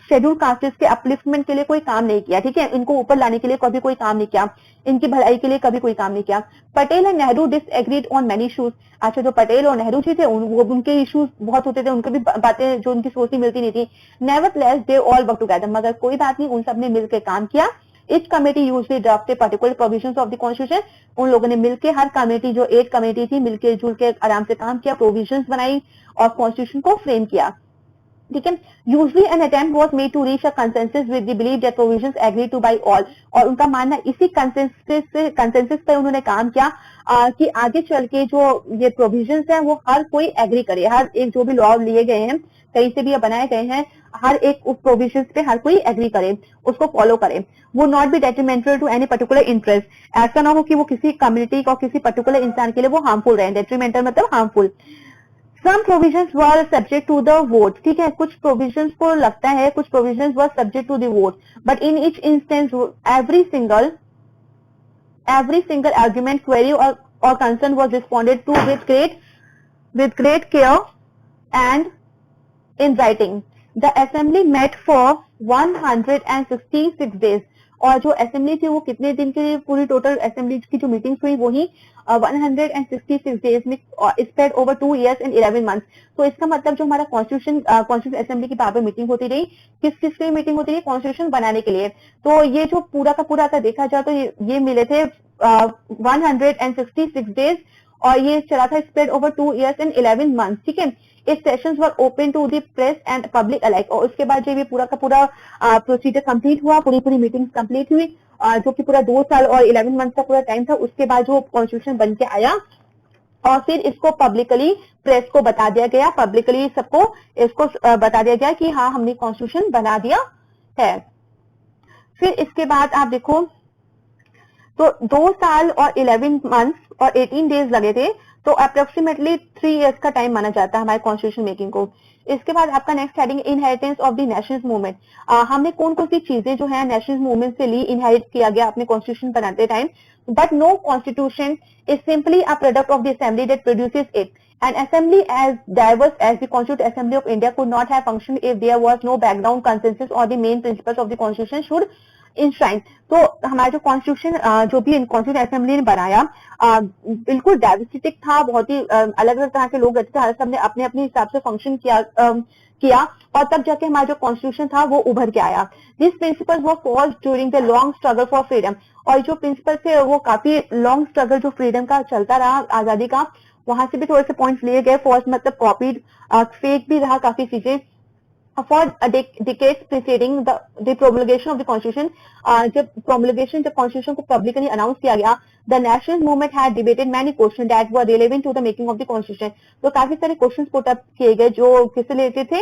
शेड्यूल कास्टेस के अपलिफ्टमेंट के लिए कोई काम नहीं किया, ठीक है, इनको ऊपर लाने के लिए कभी कोई काम नहीं किया, इनकी भलाई के लिए कभी कोई काम नहीं किया। Patel and Nehru disagreed on many issues. अच्छा, जो पटेल और नेहरू जी थे वो उनके इश्यूज बहुत होते थे, उनके भी बातें जो उनकी सोच मिलती नहीं थी। Nevertheless they all work together, मगर कोई बात नहीं, उन सब ने मिलकर काम किया। Each committee usually drafted particular provisions of the constitution। उन लोगों ने मिलकर, हर कमेटी जो 8 कमेटी थी, मिलकर जुल के आराम से काम किया, प्रोविजंस बनाई और कॉन्स्टिट्यूशन को फ्रेम किया, ठीक है। Usually an attempt was made to reach a consensus with the believe that provisions agree to by all. और उनका मानना इसी कंसेंसस पे उन्होंने काम किया कि आगे चल के जो ये प्रोविजंस है वो हर कोई एग्री करे, हर एक जो भी लॉ लिए गए हैं, कहीं से भी ये बनाए गए हैं, हर एक उस प्रोविजंस पे हर कोई एग्री करे, उसको फॉलो करे। Would not be detrimental to any particular interest, ऐसा ना हो कि वो किसी कम्युनिटी का, किसी पर्टिकुलर इंसान के लिए वो हार्मफुल रहे। डेट्रीमेंटल मतलब harmful. Some provisions were subject to the vote, ठीक है, कुछ provisions को लगता है, कुछ provisions were subject to the vote, but in each instance every single argument, query or concern was responded to with great care and in writing। The assembly met for 166 days। और जो assembly थी वो कितने दिन की, पूरी total assembly की जो मीटिंग्स हुई वही 166 डेज में, spread over 2 years and 11 months। तो इसका मतलब जो हमारा कॉन्स्टिट्यूशन असेंबली की बार मीटिंग होती रही, किस लिए मीटिंग होती रही, कॉन्स्टिट्यूशन बनाने के लिए। तो ये जो पूरा का पूरा अगर देखा जाए तो ये मिले थे 166 डेज, और ये चला था spread over 2 years and 11 months, ठीक है। इस sessions were open to the press and public alike. और उसके बाद जब ये पूरा का पूरा प्रोसीजर कंप्लीट हुआ, पूरी मीटिंग कंप्लीट हुई, जो कि पूरा 2 साल और 11 मंथ का पूरा टाइम था, उसके बाद जो कॉन्स्टिट्यूशन बन के आया और फिर इसको पब्लिकली प्रेस को बता दिया गया, पब्लिकली सबको इसको बता दिया गया कि हाँ हमने कॉन्स्टिट्यूशन बना दिया है। फिर इसके बाद आप देखो तो 2 साल और 11 मंथ्स और 18 डेज लगे थे, तो अप्रोक्सीमेटली 3 years का टाइम माना जाता है हमारे कॉन्स्टिट्यूशन मेकिंग को। इसके बाद आपका next heading inheritance of the national movement. हमने कौन कौन सी चीजें जो है नेशनल मूवमेंट से ली, इनहेरिट किया गया अपने कॉन्स्टिट्यूशन बनाते time. But no constitution is simply a product of the assembly that produces it. An assembly as diverse as the Constituent Assembly of India could not have functioned if there was no background consensus on the main principles of the Constitution should इंश्राइन। तो हमारा जो constitution जो भी constitution assembly ने बनाया बिल्कुल डाइवर्सिटिक था, बहुत ही अलग अलग तरह के लोग रहते थे, हर सबने अपने अपने हिसाब से फंक्शन किया और तब जाके हमारा जो कॉन्स्टिट्यूशन था वो उभर के आया। This principle were falls during the long struggle for freedom, और जो प्रिंसिपल थे वो काफी लॉन्ग स्ट्रगल जो फ्रीडम का चलता रहा, आजादी का, वहां से भी थोड़े से पॉइंट्स लिए गए। फॉल्स मतलब कॉपीड, फेक भी रहा काफी चीजें। For decades preceding the promulgation of the constitution, जब constitution को publicly announce किया गया, the national movement had debated many questions that were relevant to the making of the constitution। तो काफी सारे questions put up किए गए जो किससे related थे,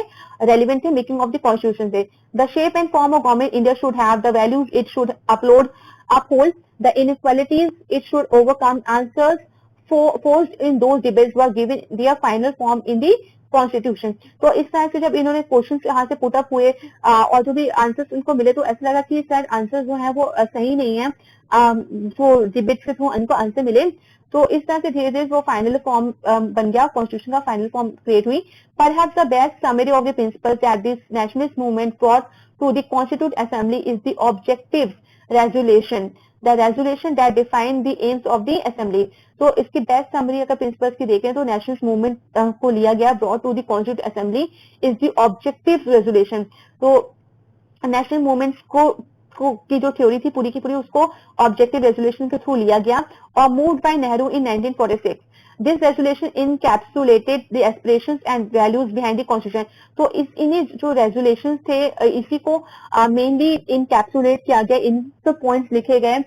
relevant थे making of the constitution से। The shape and form of government India should have, the values it should uphold, the inequalities it should overcome, answers forced in those debates were given their final form in the constitution. तो इस तरह से जब इन्होंने question यहाँ से put up हुए और जो भी आंसर्स उनको मिले तो ऐसा लगा कि शायद आंसर जो है वो सही नहीं है, जो डिबेट से उनको आंसर मिले। तो इस तरह से धीरे धीरे वो फाइनल फॉर्म बन गया, कॉन्स्टिट्यूशन का फाइनल फॉर्म क्रिएट हुई। Perhaps the best summary of the principles that this nationalist movement brought to the constitute assembly is the objective resolution, the resolution that define the aims of the assembly. तो इसकी best summary अगर principles की देखें तो national movement को लिया गया, brought to the constitute assembly is the objective resolution. तो नेशनल मूवमेंट्स को की जो थ्योरी थी पूरी की पूरी उसको ऑब्जेक्टिव रेजोल्यूशन के थ्रू लिया गया और moved by Nehru in 1946। This resolution encapsulated the aspirations and values behind the constitution. तो इन्हीं जो रेजोल्यूशन थे इसी को मेनली इनकैप्सुलेट किया गया, इन सब पॉइंट्स लिखे गए,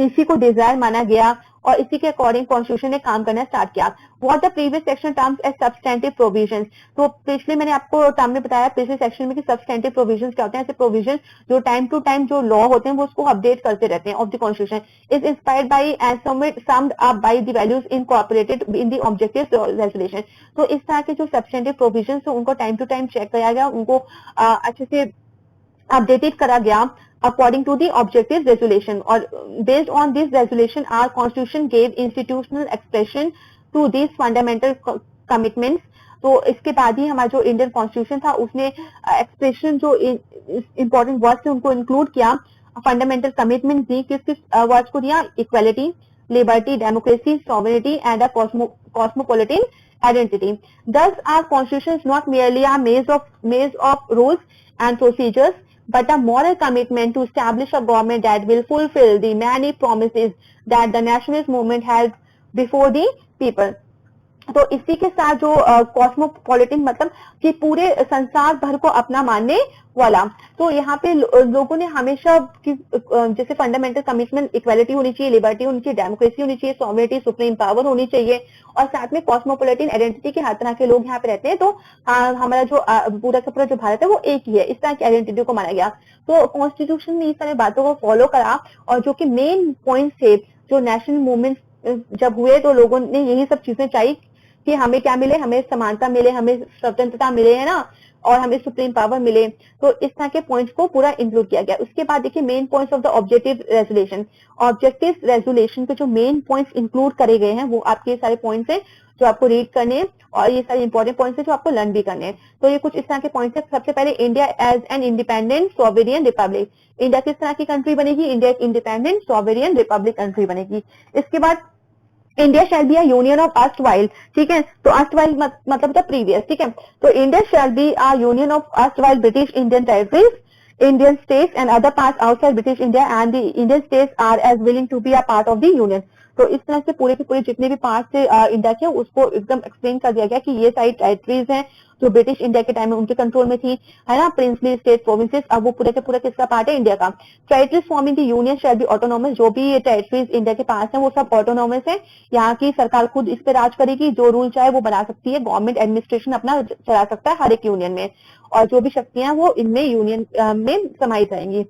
इसी को डिजायर माना गया और इसी के अकॉर्डिंग कॉन्स्टिट्यूशन ने काम करना स्टार्ट किया। What the previous section terms as substantive provisions. तो पिछले मैंने आपको टर्म में बताया पिछले सेक्शन में कि सब्सटेंटिव प्रोविजंस क्या होते हैं। ऐसे प्रोविजन जो टाइम टू टाइम जो लॉ होते हैं वो उसको अपडेट करते रहते हैं of the constitution, is inspired by and summed up by the values incorporated in the objective resolution. तो इस तरह के जो सब्सटेंटिव प्रोविजंस है उनको टाइम टू टाइम चेक किया गया, उनको अच्छे से updated करा गया according to the objective resolution, और based on this resolution our constitution gave institutional expression to these fundamental commitments। तो इसके बाद ही हमारा जो इंडियन कॉन्स्टिट्यूशन था उसने एक्सप्रेशन जो इंपॉर्टेंट वर्ड्स थे उनको इंक्लूड किया, फंडामेंटल कमिटमेंट दी, किस किस वर्ड्स को दिया, equality, liberty, democracy, sovereignty and a cosmopolitan identity। Thus our constitution is not merely a maze of rules and procedures but a moral commitment to establish a government that will fulfill the many promises that the nationalist movement had before the people। तो इसी के साथ जो cosmopolitan मतलब कि पूरे संसार भर को अपना मानने वाला। तो यहाँ पे लोगों ने हमेशा जैसे फंडामेंटल कमिटमेंट, इक्वालिटी होनी चाहिए, लिबर्टी होनी चाहिए, डेमोक्रेसी होनी चाहिए, सॉवरेनिटी, सुप्रीम पावर होनी चाहिए और साथ में कॉस्मोपॉलिटन आइडेंटिटी के हर तरह के लोग यहाँ पे रहते हैं। तो हमारा जो पूरा का पूरा जो भारत है वो एक ही है, इस तरह की आइडेंटिटी को माना गया। तो कॉन्स्टिट्यूशन ने इस सारी बातों को फॉलो करा और जो कि मेन पॉइंट थे जो नेशनल मूवमेंट जब हुए तो लोगों ने यही सब चीजें चाहिए कि हमें क्या मिले, हमें समानता मिले, हमें स्वतंत्रता मिले, है ना, और हमें सुप्रीम पावर मिले। तो इस तरह के पॉइंट्स को पूरा इंक्लूड किया गया। उसके बाद देखिए main points of the objective resolution. Objective resolution के जो मेन पॉइंट्स इंक्लूड करे गए हैं वो आपके ये सारे पॉइंट्स हैं जो आपको रीड करने हैं और ये सारे इंपॉर्टेंट पॉइंट्स हैं जो आपको लर्न भी करने हैं। तो ये कुछ इस तरह के पॉइंट्स हैं। सबसे पहले India as an independent sovereign republic. India किस तरह की कंट्री बनेगी? इंडिया एक इंडिपेंडेंट सॉवरेनियन रिपब्लिक कंट्री बनेगी। इसके बाद India shall be a union of erstwhile, ठीक है, तो अर्स्टवाइल मतलब होता है प्रीवियस, ठीक है, तो India shall be a union of erstwhile British Indian territories, Indian states and other parts outside British India and the Indian states are as willing to be a part of the union। तो इस तरह से पूरे के पूरे जितने भी part थे इंडिया के उसको एकदम एक्सप्लेन कर दिया गया कि ये सारी टेरिटरीज हैं जो ब्रिटिश इंडिया के टाइम में उनके कंट्रोल में थी, है ना, प्रिंसली स्टेट प्रोविंसेस, अब वो पूरे के पूरा किसका पार्ट है? इंडिया का। Territories forming the union shall be autonomous. जो भी टेरिटरीज इंडिया के पास है वो सब ऑटोनोमस है, यहाँ की सरकार खुद इस पे राज करेगी, जो रूल चाहे वो बना सकती है, गवर्नमेंट एडमिनिस्ट्रेशन अपना चला सकता है हर एक यूनियन में और जो भी शक्तियां वो इनमें यूनियन में समाहित रहेंगी।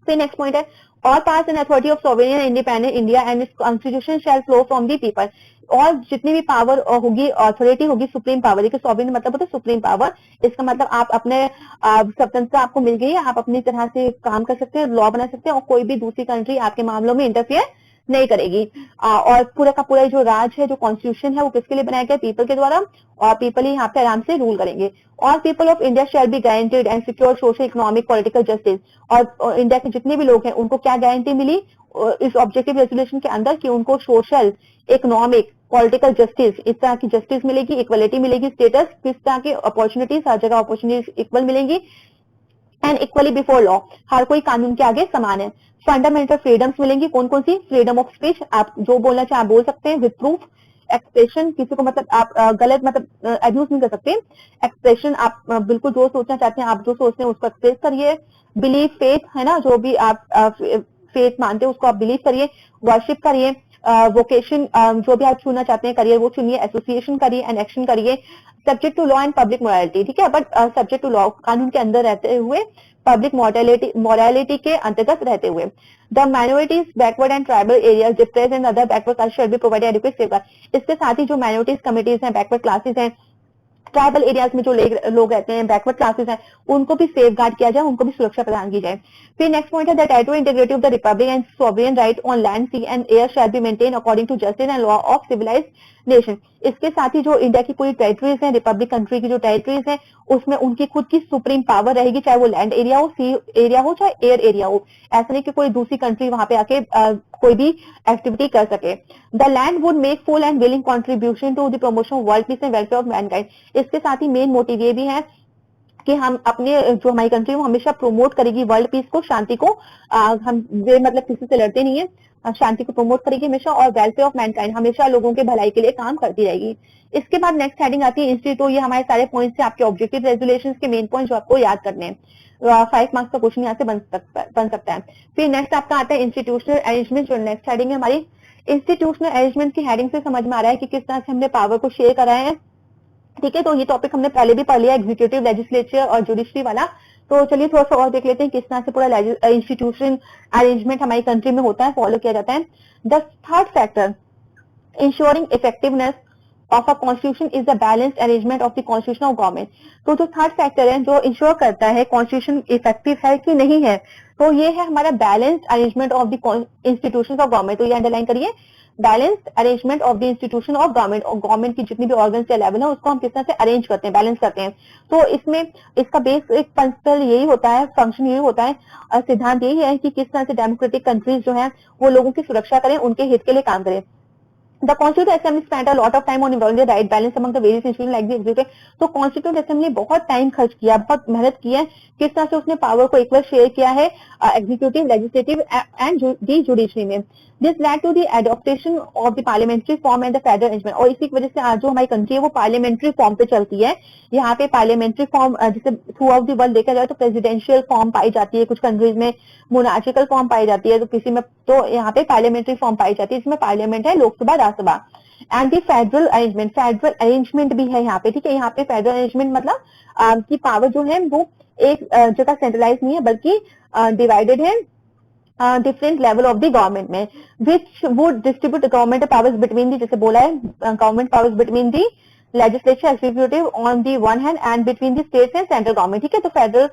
फिर नेक्स्ट पॉइंट है all powers and authority of sovereign independent India and its constitution shall flow from the people. और जितनी भी पावर होगी, अथॉरिटी होगी, सुप्रीम पावर, देखिए सॉवरेन मतलब होता है सुप्रीम पावर, इसका मतलब आप अपने स्वतंत्रता आपको मिल गई है, आप अपनी तरह से काम कर सकते हैं, लॉ बना सकते हैं और कोई भी दूसरी कंट्री आपके मामलों में इंटरफियर नहीं करेगी। और पूरा का पूरा जो राज है, जो कॉन्स्टिट्यूशन है, वो किसके लिए बनाया गया? पीपल के द्वारा, और पीपल ही यहाँ पे आराम से रूल करेंगे। और people of India shall be guaranteed and secure social economic political justice. और इंडिया के जितने भी लोग हैं उनको क्या गारंटी मिली इस ऑब्जेक्टिव रेजोल्यूशन के अंदर? कि उनको सोशल, इकोनॉमिक, पॉलिटिकल जस्टिस, इस तरह की जस्टिस मिलेगी, इक्वलिटी मिलेगी, स्टेटस, किस तरह की अपॉर्चुनिटीज, हर जगह अपॉर्चुनिटीज इक्वल मिलेंगी, एंड इक्वली बिफोर लॉ, हर कोई कानून के आगे समान है। फंडामेंटल फ्रीडम्स मिलेंगी, कौन कौन सी? फ्रीडम ऑफ स्पीच, आप जो बोलना चाहे आप बोल सकते हैं विद प्रूफ। एक्सप्रेशन, किसी को मतलब आप गलत मतलब अब्यूज नहीं कर सकते। एक्सप्रेशन, आप बिल्कुल जो सोचना चाहते हैं, आप जो सोचते हैं उसको एक्सप्रेस करिए। बिलीव, फेथ है ना, जो भी आप फेथ मानते हैं उसको आप बिलीव करिए। वर्शिप करिए। वोकेशन, जो भी आप चुनना चाहते हैं करियर वो चुनिए। एसोसिएशन करिए एंड एक्शन करिए। Subject to law and public morality, ठीक है, बट सब्जेक्ट टू लॉ, कानून के अंदर रहते हुए, पब्लिक मोरालिटी के अंतर्गत रहते हुए। The minorities, backward and tribal areas, depressed and other backward class shall be provided adequate safeguard. इसके साथ ही जो माइनॉरिटीज कमिटीज हैं, बैकवर्ड क्लासेस हैं, ट्राइबल एरियाज में जो लोग रहते हैं, बैकवर्ड क्लासेस हैं, उनको भी सेफ गार्ड किया जाए, उनको भी सुरक्षा प्रदान की जाए। फिर नेक्स्ट पॉइंट है the territorial integrity of the republic and sovereign right on land, sea and air shall be maintain according to justice and law of civilised nation. इसके साथ ही जो इंडिया की पूरी टेरिटरीज हैं, रिपब्लिक कंट्री की जो territories हैं, उसमें उनकी खुद की सुप्रीम पावर रहेगी, चाहे वो लैंड एरिया हो, सी एरिया हो, चाहे एयर एरिया हो। ऐसा नहीं कि कोई दूसरी कंट्री वहां पे आके कोई भी एक्टिविटी कर सके। The land would make full and willing contribution to the promotion of world peace and welfare of mankind. इसके साथ ही मेन मोटिव ये भी है कि हम अपने जो हमारी कंट्री वो हमेशा प्रमोट करेगी वर्ल्ड पीस को, शांति को। हम वे मतलब किसी से लड़ते नहीं है, शांति को प्रमोट करेगी हमेशा, और वेलफेयर ऑफ मैनकाइंड, हमेशा लोगों के भलाई के लिए काम करती रहेगी। इसके बाद नेक्स्ट हेडिंग आती है इंस्टीट्यूट। ये हमारे सारे पॉइंट्स हैं आपके ऑब्जेक्टिव रेजोल्यूशन के मेन पॉइंट जो आपको याद करने हैं। 5 मार्क्स का क्वेश्चन यहाँ से बन सकता है। फिर नेक्स्ट आपका आता है इंस्टीट्यूशनल अरेंजमेंट, जो नेक्स्ट हेडिंग है हमारी। इंस्टीट्यूशनल अरेंजमेंट की हेडिंग से समझ में आ रहा है कि किस तरह से हमने पावर को शेयर करा है, ठीक है। तो ये टॉपिक हमने पहले भी पढ़ लिया, एग्जीक्यूटिव, लेजिस्लेचर और जुडिशरी वाला। तो चलिए थोड़ा सा और देख लेते हैं किस तरह से पूरा इंस्टीट्यूशन अरेंजमेंट हमारी कंट्री में होता है, फॉलो किया जाता है। The third factor ensuring effectiveness of a constitution is the balanced arrangement of the constitution of government. तो जो थर्ड फैक्टर है जो इंश्योर करता है कॉन्स्टिट्यूशन इफेक्टिव है कि नहीं है, तो ये है हमारा balanced arrangement of the institution of government. तो ये अंडरलाइन करिए, balanced arrangement of the institution of government. और गवर्नमेंट की जितनी भी ऑर्गन या लेवल है उसको हम किस तरह से अरेंज करते हैं, बैलेंस करते हैं। तो इसमें इसका बेसिक प्रिंसिपल यही होता है, फंक्शन यही होता है, सिद्धांत यही है कि किस तरह से डेमोक्रेटिक कंट्रीज जो है वो लोगों की सुरक्षा करें, उनके हित के लिए काम करें। The Constituent Assembly spent a lot of time on involving the right balance among the various institutions like the executive। तो Constituent Assembly बहुत टाइम खर्च किया, बहुत मेहनत की है, किस तरह से उसने पावर को इक्वल शेयर किया है executive, legislative and the judiciary में। This led to the adoption of the parliamentary form and the federal arrangement। और इसी की वजह से आज जो हमारी कंट्री है वो पार्लियामेंट्री फॉर्म पे चलती है। यहाँ पे पार्लियामेंट्री फॉर्म जैसे थ्रू आउट दी वर्ल्ड देखा जाए तो प्रेसिडेंशियल फॉर्म पाई जाती है, कुछ कंट्रीज में मोनार्चिकल फॉर्म पाई जाती है, तो किसी में तो यहाँ पे पार्लियामेंट्री फॉर्म पाई जाती है, इसमें पार्लियामेंट है, Lok Sabha, Rajya Sabha. And the federal arrangement, federal arrangement भी है यहाँ पे, ठीक है। यहाँ पे फेडरल अरेंजमेंट मतलब की पावर जो है वो एक जगह सेंट्रलाइज नहीं है बल्कि डिवाइडेड है different level of the government में, which would distribute government powers between the, जैसे बोला है government powers between the legislature executive on the one hand and between the states and central government, ठीक है। तो फेडरल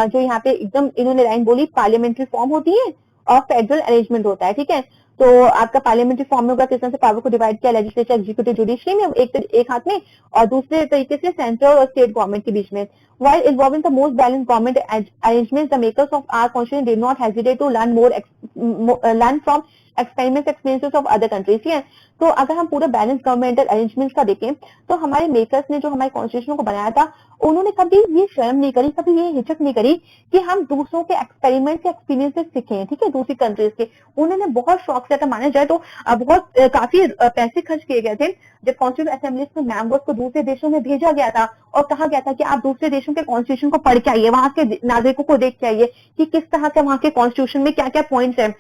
जो यहाँ पे एकदम इन्होंने लाइन बोली, पार्लियामेंट्री फॉर्म होती है और फेडरल अरेंजमेंट होता है, ठीक है। तो आपका पार्लियामेंट्री फॉर्म में होगा किस तरह से पावर को डिवाइड किया लेजिस्लेचर, एग्जीक्यूटिव, जुडिशरी में एक हाथ में, और दूसरे तरीके से सेंट्रल और स्टेट गवर्नमेंट के बीच में। While involving the most balanced government arrangements, the makers of our constitution did not hesitate to learn from experiments experiences of other countries। ठीक है, तो अगर हम पूरा बैलेंस गवर्नमेंटल अरेंजमेंट्स का देखें तो हमारे मेकर्स ने जो हमारे कॉन्स्टिट्यूशन को बनाया था उन्होंने कभी ये शर्म नहीं करी, कभी ये हिचक नहीं करी कि हम दूसरों के एक्सपेरिमेंट से एक्सपीरियंसेस सीखें, ठीक है, दूसरी कंट्रीज के। उन्होंने बहुत शौक से, अगर माना जाए तो बहुत काफी पैसे खर्च किए गए थे जब कॉन्स्टिट्यूशन असेंबलीज के मेंबर्स को दूसरे देशों में भेजा गया था और कहा गया था कि आप दूसरे देशों के कॉन्स्टिट्यूशन को पढ़ के आइए, वहां के नागरिकों को देख के आइए कि किस तरह से वहां के कॉन्स्टिट्यूशन में क्या क्या पॉइंट्स है।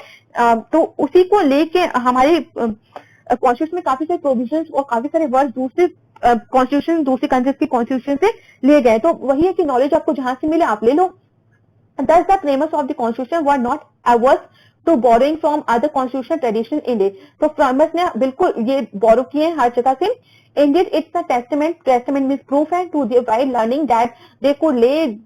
तो उसी को लेके हमारे कॉन्स्टिट्यूशन में काफी सारे प्रोविजंस और काफी सारे वर्ड दूसरे कॉन्स्टिट्यूशन, दूसरी कंट्रीज की कॉन्स्टिट्यूशन से लिए गए। तो वही है कि नॉलेज आपको जहां से मिले आप ले लो। Thus the framers of the constitution were not averse to borrowing from other constitutional tradition in it। तो framers ने बिल्कुल ये बोरो किए हैं हर जगह से। Indeed, it's a testament means proof and to their wide learning that they could lay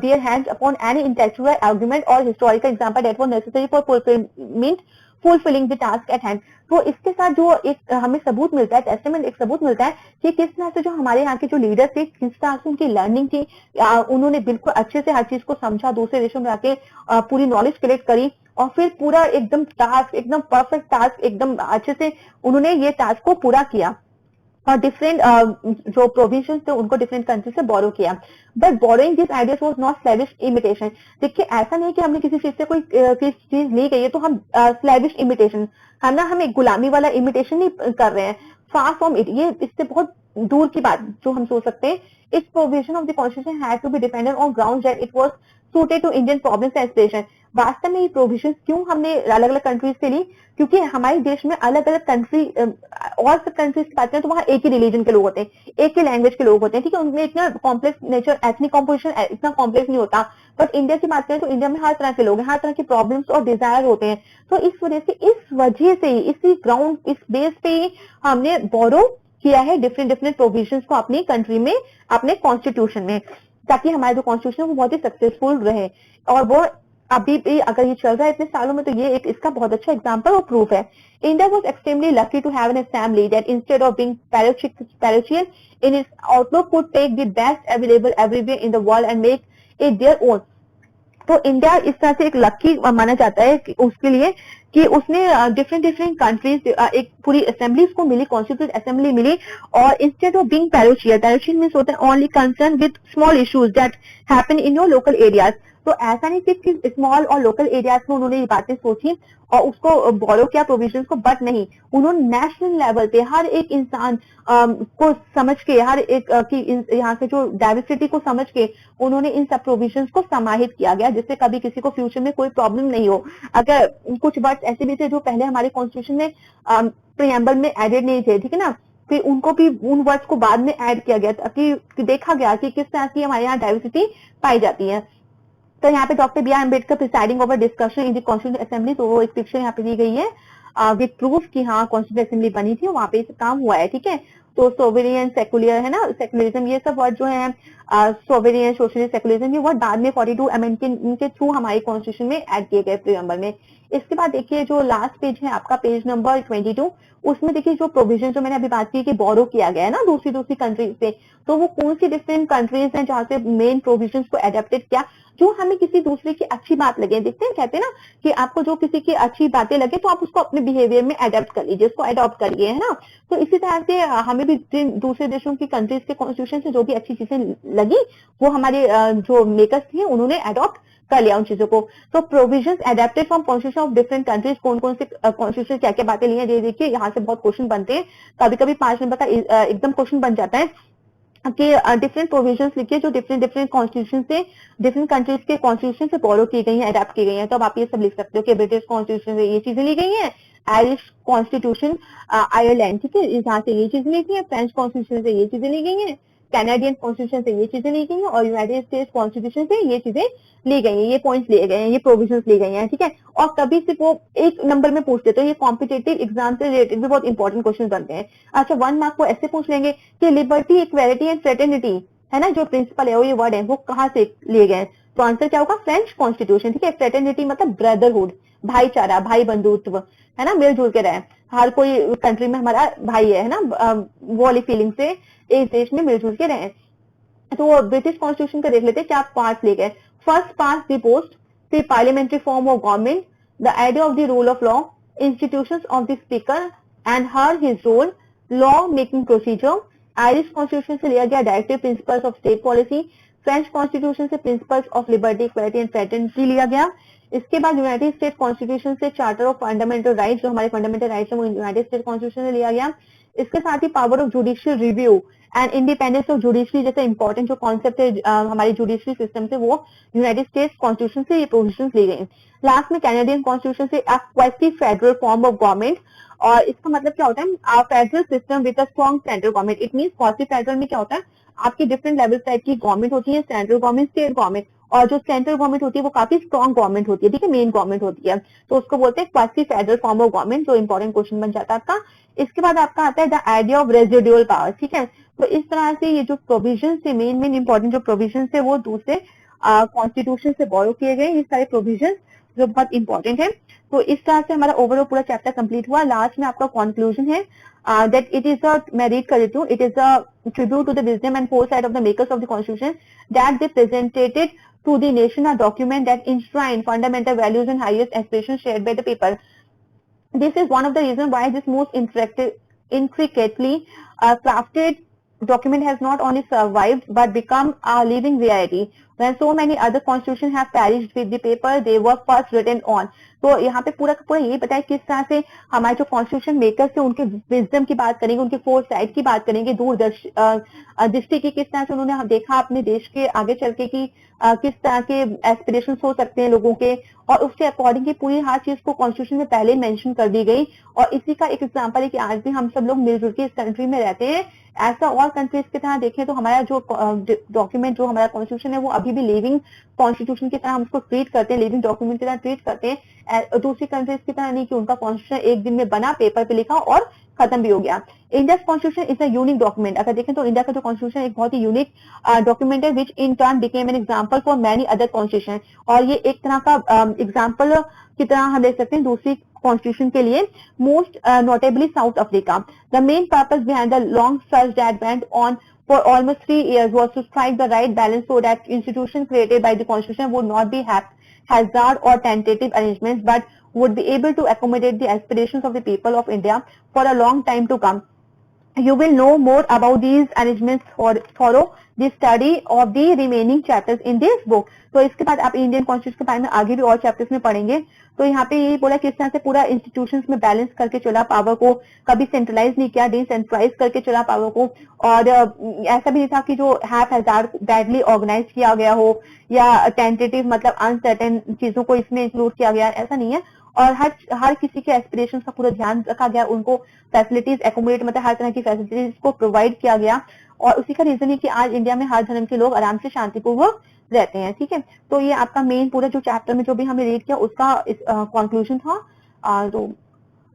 their hands upon any intellectual argument or historical example that was necessary for fulfillment fulfilling the task at hand. तो इसके साथ जो एक हमें सबूत मिलता है, testament एक सबूत मिलता है कि किस तरह से जो हमारे यहाँ के जो लीडर थे, किस तरह से उनकी लर्निंग थी, उन्होंने बिल्कुल अच्छे से हर चीज को समझा, दूसरे देशों में आके पूरी नॉलेज कलेक्ट करी और फिर पूरा एकदम टास्क, एकदम परफेक्ट टास्क, एकदम अच्छे से उन्होंने ये टास्क को पूरा किया और डिफरेंट जो प्रोविजंस थे उनको डिफरेंट कंट्री से बोरो किया। But borrowing this ideas was not slavish imitation. देखिए ऐसा नहीं कि हमने किसी चीज से कोई चीज ली गई है तो हम स्लेविश इमिटेशन, हम एक गुलामी वाला इमिटेशन नहीं कर रहे हैं, फार फ्रॉम इट, ये इससे बहुत दूर की बात जो हम सोच सकते हैं। इस provision of the constitution had to be dependent on ground that it was suited to Indian problems and aspiration. वास्तव में ये प्रोविजन क्यों हमने अलग अलग कंट्रीज से ली, क्योंकि हमारे देश में अलग अलग कंट्री और सब कंट्रीज की बात करें तो वहाँ एक ही रिलीजन के लोग होते हैं, एक ही लैंग्वेज के लोग होते हैं, ठीक है, उनमें इतना कॉम्प्लेक्स नेचर, एथनिक कॉम्पोजिशन इतना कॉम्प्लेक्स नहीं होता। बट इंडिया की बात करें तो इंडिया में हर तरह के लोग हैं, हर तरह की प्रॉब्लम्स और डिजायर होते हैं। तो इस वजह से ही इसी ग्राउंड, इस बेस पे ही हमने बोरो किया है डिफरेंट डिफरेंट प्रोविजंस को अपनी कंट्री में, अपने कॉन्स्टिट्यूशन में, ताकि हमारा जो कॉन्स्टिट्यूशन है वो बहुत ही सक्सेसफुल रहे। और वो अभी भी अगर ये चल रहा है इतने सालों में तो ये एक इसका बहुत अच्छा एग्जांपल और प्रूफ है। India was extremely lucky to have an assembly that instead of being parochial in its outlook could take the best available everywhere in the world and make it their own। तो India इस तरह से एक lucky माना जाता है कि उसके लिए कि उसने डिफरेंट डिफरेंट कंट्रीज एक पूरी असेंबली को मिली, कॉन्स्टिट्यूट असेंबली मिली, और इंस्टेड ऑफ बीइंग पैरोशियल मींस होता है only concern with small issues that happen in your local areas. तो ऐसा नहीं कि स्मॉल और लोकल एरियाज में उन्होंने ये बातें सोची और उसको बोरो किया प्रोविजंस को, बट नहीं, उन्होंने नेशनल लेवल पे हर एक इंसान को समझ के, हर एक की यहाँ के जो डाइवर्सिटी को समझ के उन्होंने इन सब प्रोविजंस को समाहित किया गया, जिससे कभी किसी को फ्यूचर में कोई प्रॉब्लम नहीं हो। अगर कुछ वर्ड्स ऐसे भी थे जो पहले हमारे कॉन्स्टिट्यूशन में प्रीएम्बल में एडेड नहीं थे, ठीक है ना, फिर उनको भी उन वर्ड्स को बाद में ऐड किया गया ताकि देखा गया कि किस तरह की हमारे यहाँ डाइवर्सिटी पाई जाती है। तो यहाँ पे doctor B R Ambedkar presiding over discussion in the constitution assembly, तो वो एक पिक्चर यहाँ पे दी गई है विद प्रूफ कि हाँ कॉन्स्टिट्यूशन असेंबली बनी थी, वहां पे काम हुआ है, ठीक है। तो सोवेरियन, सेकुलर है ना, सेकुलरिज्म, ये सब वर्ड जो है सोवेरियन, सोशलिस्ट, सेकुलरिज्म, ये वर्ड बाद में 42 अमेंडमेंट के थ्रू हमारे कॉन्स्टिट्यूशन में ऐड किए गए प्रीएम्बल में। इसके बाद देखिए जो लास्ट पेज है आपका, पेज नंबर 22, उसमें देखिए जो प्रोविजन जो मैंने अभी बात की कि बोरो किया गया है ना दूसरी कंट्रीज से, तो वो कौन सी डिफरेंट कंट्रीज हैं जहाँ से मेन प्रोविजन को एडेप्टेड किया जो हमें किसी दूसरे की अच्छी बात लगे। देखते हैं, कहते हैं ना कि आपको जो किसी की अच्छी बातें लगे तो आप उसको अपने बिहेवियर में एडेप्ट कर लीजिए, उसको अडॉप्ट करिए, है ना। तो इसी तरह से हमें भी दूसरे देशों की कंट्रीज के कॉन्स्टिट्यूशन से जो भी अच्छी चीजें लगी वो हमारे जो मेकर्स थे उन्होंने अडॉप्ट कर लिया उन चीजों को। तो provisions adapted from constitution of different countries, कौन कौन से कॉन्स्टिट्यूशन क्या क्या बातें ली हैं, ये देखिए यहाँ से बहुत क्वेश्चन बनते हैं, कभी कभी 5 नंबर का एकदम क्वेश्चन बन जाता है कि डिफरेंट प्रोविजंस लिखिए जो डिफरेंट डिफरेंट कॉन्स्टिट्यूशन से, डिफरेंट कंट्रीज के कॉन्स्टिट्यूशन से बोरो की गई हैं, अडॉप्ट की गई हैं। तो अब आप ये सब लिख सकते हो कि ब्रिटिश कॉन्स्टिट्यूशन से ये चीजें ली गई हैं, आयरिश कॉन्स्टिट्यूशन आयरलैंड, ठीक है, यहाँ से ये चीजें ली गई है, फ्रेंच कॉन्स्टिट्यूशन से ये चीजें ली गई हैं, कैनेडियन कॉन्स्टिट्यूशन से ये चीजें ली गई हैं, और यूनाइटेड स्टेट्स कॉन्स्टिट्यूशन से ये चीजें ली गई हैं, ये पॉइंट्स लिए गए हैं, ये प्रोविजंस ली गई हैं, ठीक है। और कभी सिर्फ वो एक नंबर में पूछते तो ये कॉम्पिटेटिव एग्जाम से रिलेटेड भी बहुत इंपॉर्टेंट क्वेश्चन बनते हैं। अच्छा, 1 मार्क को ऐसे पूछ लेंगे कि लिबर्टी, इक्वालिटी एंड फ्रेटर्निटी, है ना, जो प्रिंसिपल है वो ये वर्ड है वो कहाँ से लिए गए, तो आंसर क्या होगा, फ्रेंच कॉन्स्टिट्यूशन, ठीक है। फ्रेटर्निटी मतलब ब्रदरहुड, भाईचारा, भाई बंधुत्व, है ना, मिलजुल के रहे, हर कोई कंट्री में हमारा भाई है ना, वो वाली फीलिंग से एक देश में मिलजुल के रहे। तो ब्रिटिश कॉन्स्टिट्यूशन का देख लेते हैं क्या पार्ट ले गए। फर्स्ट पास द पोस्ट, फिर parliamentary form of government, the idea of the rule of law, institutions of the speaker and her his role, law making procedure. Irish constitution से लिया गया directive principles of state policy. French constitution से principles of liberty, equality and fraternity लिया गया। इसके बाद United State constitution से charter of fundamental rights, जो हमारे फंडामेंटल राइट्स है वो यूनाइटेड स्टेट कॉन्स्टिट्यूशन से लिया गया। इसके साथ ही power of judicial review and independence of judiciary जैसे इंपॉर्टेंट जो कॉन्सेप्ट है हमारी जुडिशरी सिस्टम से, वो यूनाइटेड स्टेट्स कॉन्स्टिट्यूशन से ये प्रोविजंस ली गई। लास्ट में कैनेडियन कॉन्स्टिट्यूशन से quasi federal form of government, और इसका मतलब क्या होता है, federal system with a strong central government. It means quasi federal में क्या होता है, आपकी डिफरेंट लेवल टाइप की गवर्नमेंट होती है, सेंट्रल गवर्नमेंट, स्टेट गवर्नमेंट, और जो सेंट्रल गवर्नमेंट होती है वो काफी स्ट्रॉन्ग गवर्नमेंट होती है, ठीक है, मेन गवर्नमेंट होती है, तो उसको बोलते हैं quasi federal form of government, जो इंपॉर्टेंट क्वेश्चन बन जाता है आपका। इसके बाद आपका आता है the idea of residual power, ठीक है। तो इस तरह से ये जो प्रोविजन है, मेन इंपॉर्टेंट जो प्रोविजन है वो दूसरे कॉन्स्टिट्यूशन से बोरो किए गए, ये सारे प्रोविजन जो बहुत इंपॉर्टेंट है। तो इस तरह से हमारा ओवरऑल पूरा चैप्टर कंप्लीट हुआ। लास्ट में आपका कंक्लूजन है that it is a, मैं read कर देती हूँ, it is a tribute to the wisdom and foresight of the makers of the constitution that they presented to the nation a document that enshrine fundamental values and highest aspirations shared by the people. This is one of the reasons why this most intricately crafted document has not only survived but become a living reality. When so many other constitutions have perished with the paper they were first written on. तो यहाँ पे पूरा का पूरा यही बताया किस तरह से हमारे जो कॉन्स्टिट्यूशन मेकर्स थे उनके विजडम की बात करेंगे, उनके फोरसाइट की बात करेंगे, दृष्टि की किस तरह से उन्होंने देखा अपने देश के आगे चल के कि किस तरह के एस्पिरेशंस हो सकते हैं लोगों के, और उसके अकॉर्डिंग पूरी हर चीज को कॉन्स्टिट्यूशन में पहले मेंशन कर दी गई। और इसी का एक एग्जांपल है कि आज भी हम सब लोग मिलजुल के इस कंट्री में रहते हैं। ऐसा और कंट्रीज की तरह देखें तो हमारा जो डॉक्यूमेंट जो हमारा कॉन्स्टिट्यूशन है वो अभी भी लिविंग कॉन्स्टिट्यूशन की तरह हम उसको ट्रीट करते हैं, लिविंग डॉक्यूमेंट की तरह ट्रीट करते हैं। दूसरी कंट्रीज की तरह नहीं कि उनका कॉन्स्टिट्यूशन एक दिन में बना, पेपर पे लिखा और खत्म भी हो गया। India constitution is a unique document. अगर देखें तो इंडिया का जो कॉन्स्टिट्यूशन एक बहुत ही यूनिक डॉक्यूमेंट है which in turn became an example for many other constitution. और ये एक तरह का एग्जांपल की तरह हम देख सकते हैं दूसरी कॉन्स्टिट्यूशन के लिए। Most notably south Africa. The main purpose behind the long search that went on for almost 3 years was to strike the right balance so that institutions created by the constitution would not be hazard or tentative arrangements but would be able to accommodate the aspirations of the people of India for a long time to come. You will know more about these arrangements through the study of the remaining chapters in this book. तो इसके बाद आप Indian constitution के बारे में आगे भी और चैप्टर्स में पढ़ेंगे। तो यहाँ पे यही बोला किस तरह से पूरा इंस्टीट्यूशंस में बैलेंस करके चला पावर को, कभी सेंट्रलाइज नहीं किया, डिसेंट्रलाइज करके चला पावर को। और ऐसा भी नहीं था कि जो हैप हैजार्ड बैडली ऑर्गेनाइज किया गया हो या टेंटेटिव मतलब अनसर्टेन चीजों को इसमें इंक्लूड किया गया, ऐसा नहीं है। और हर किसी के एस्पिरेशन का पूरा ध्यान रखा गया, उनको फैसिलिटीज एकोमोडेट मतलब हर तरह की फैसिलिटीज को प्रोवाइड किया गया। और उसी का रीजन है कि आज इंडिया में हर धर्म के लोग आराम से शांतिपूर्वक रहते हैं। ठीक है, तो ये आपका मेन पूरा जो चैप्टर में जो भी हमने रीड किया उसका कंक्लूजन था। तो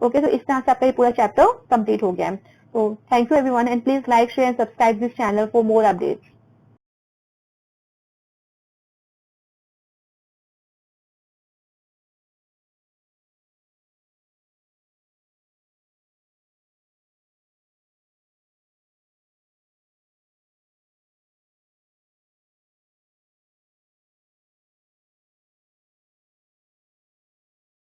ओके, तो इस तरह से आपका ये पूरा चैप्टर कंप्लीट हो गया है। तो thank you everyone and please like share and subscribe this channel for more updates.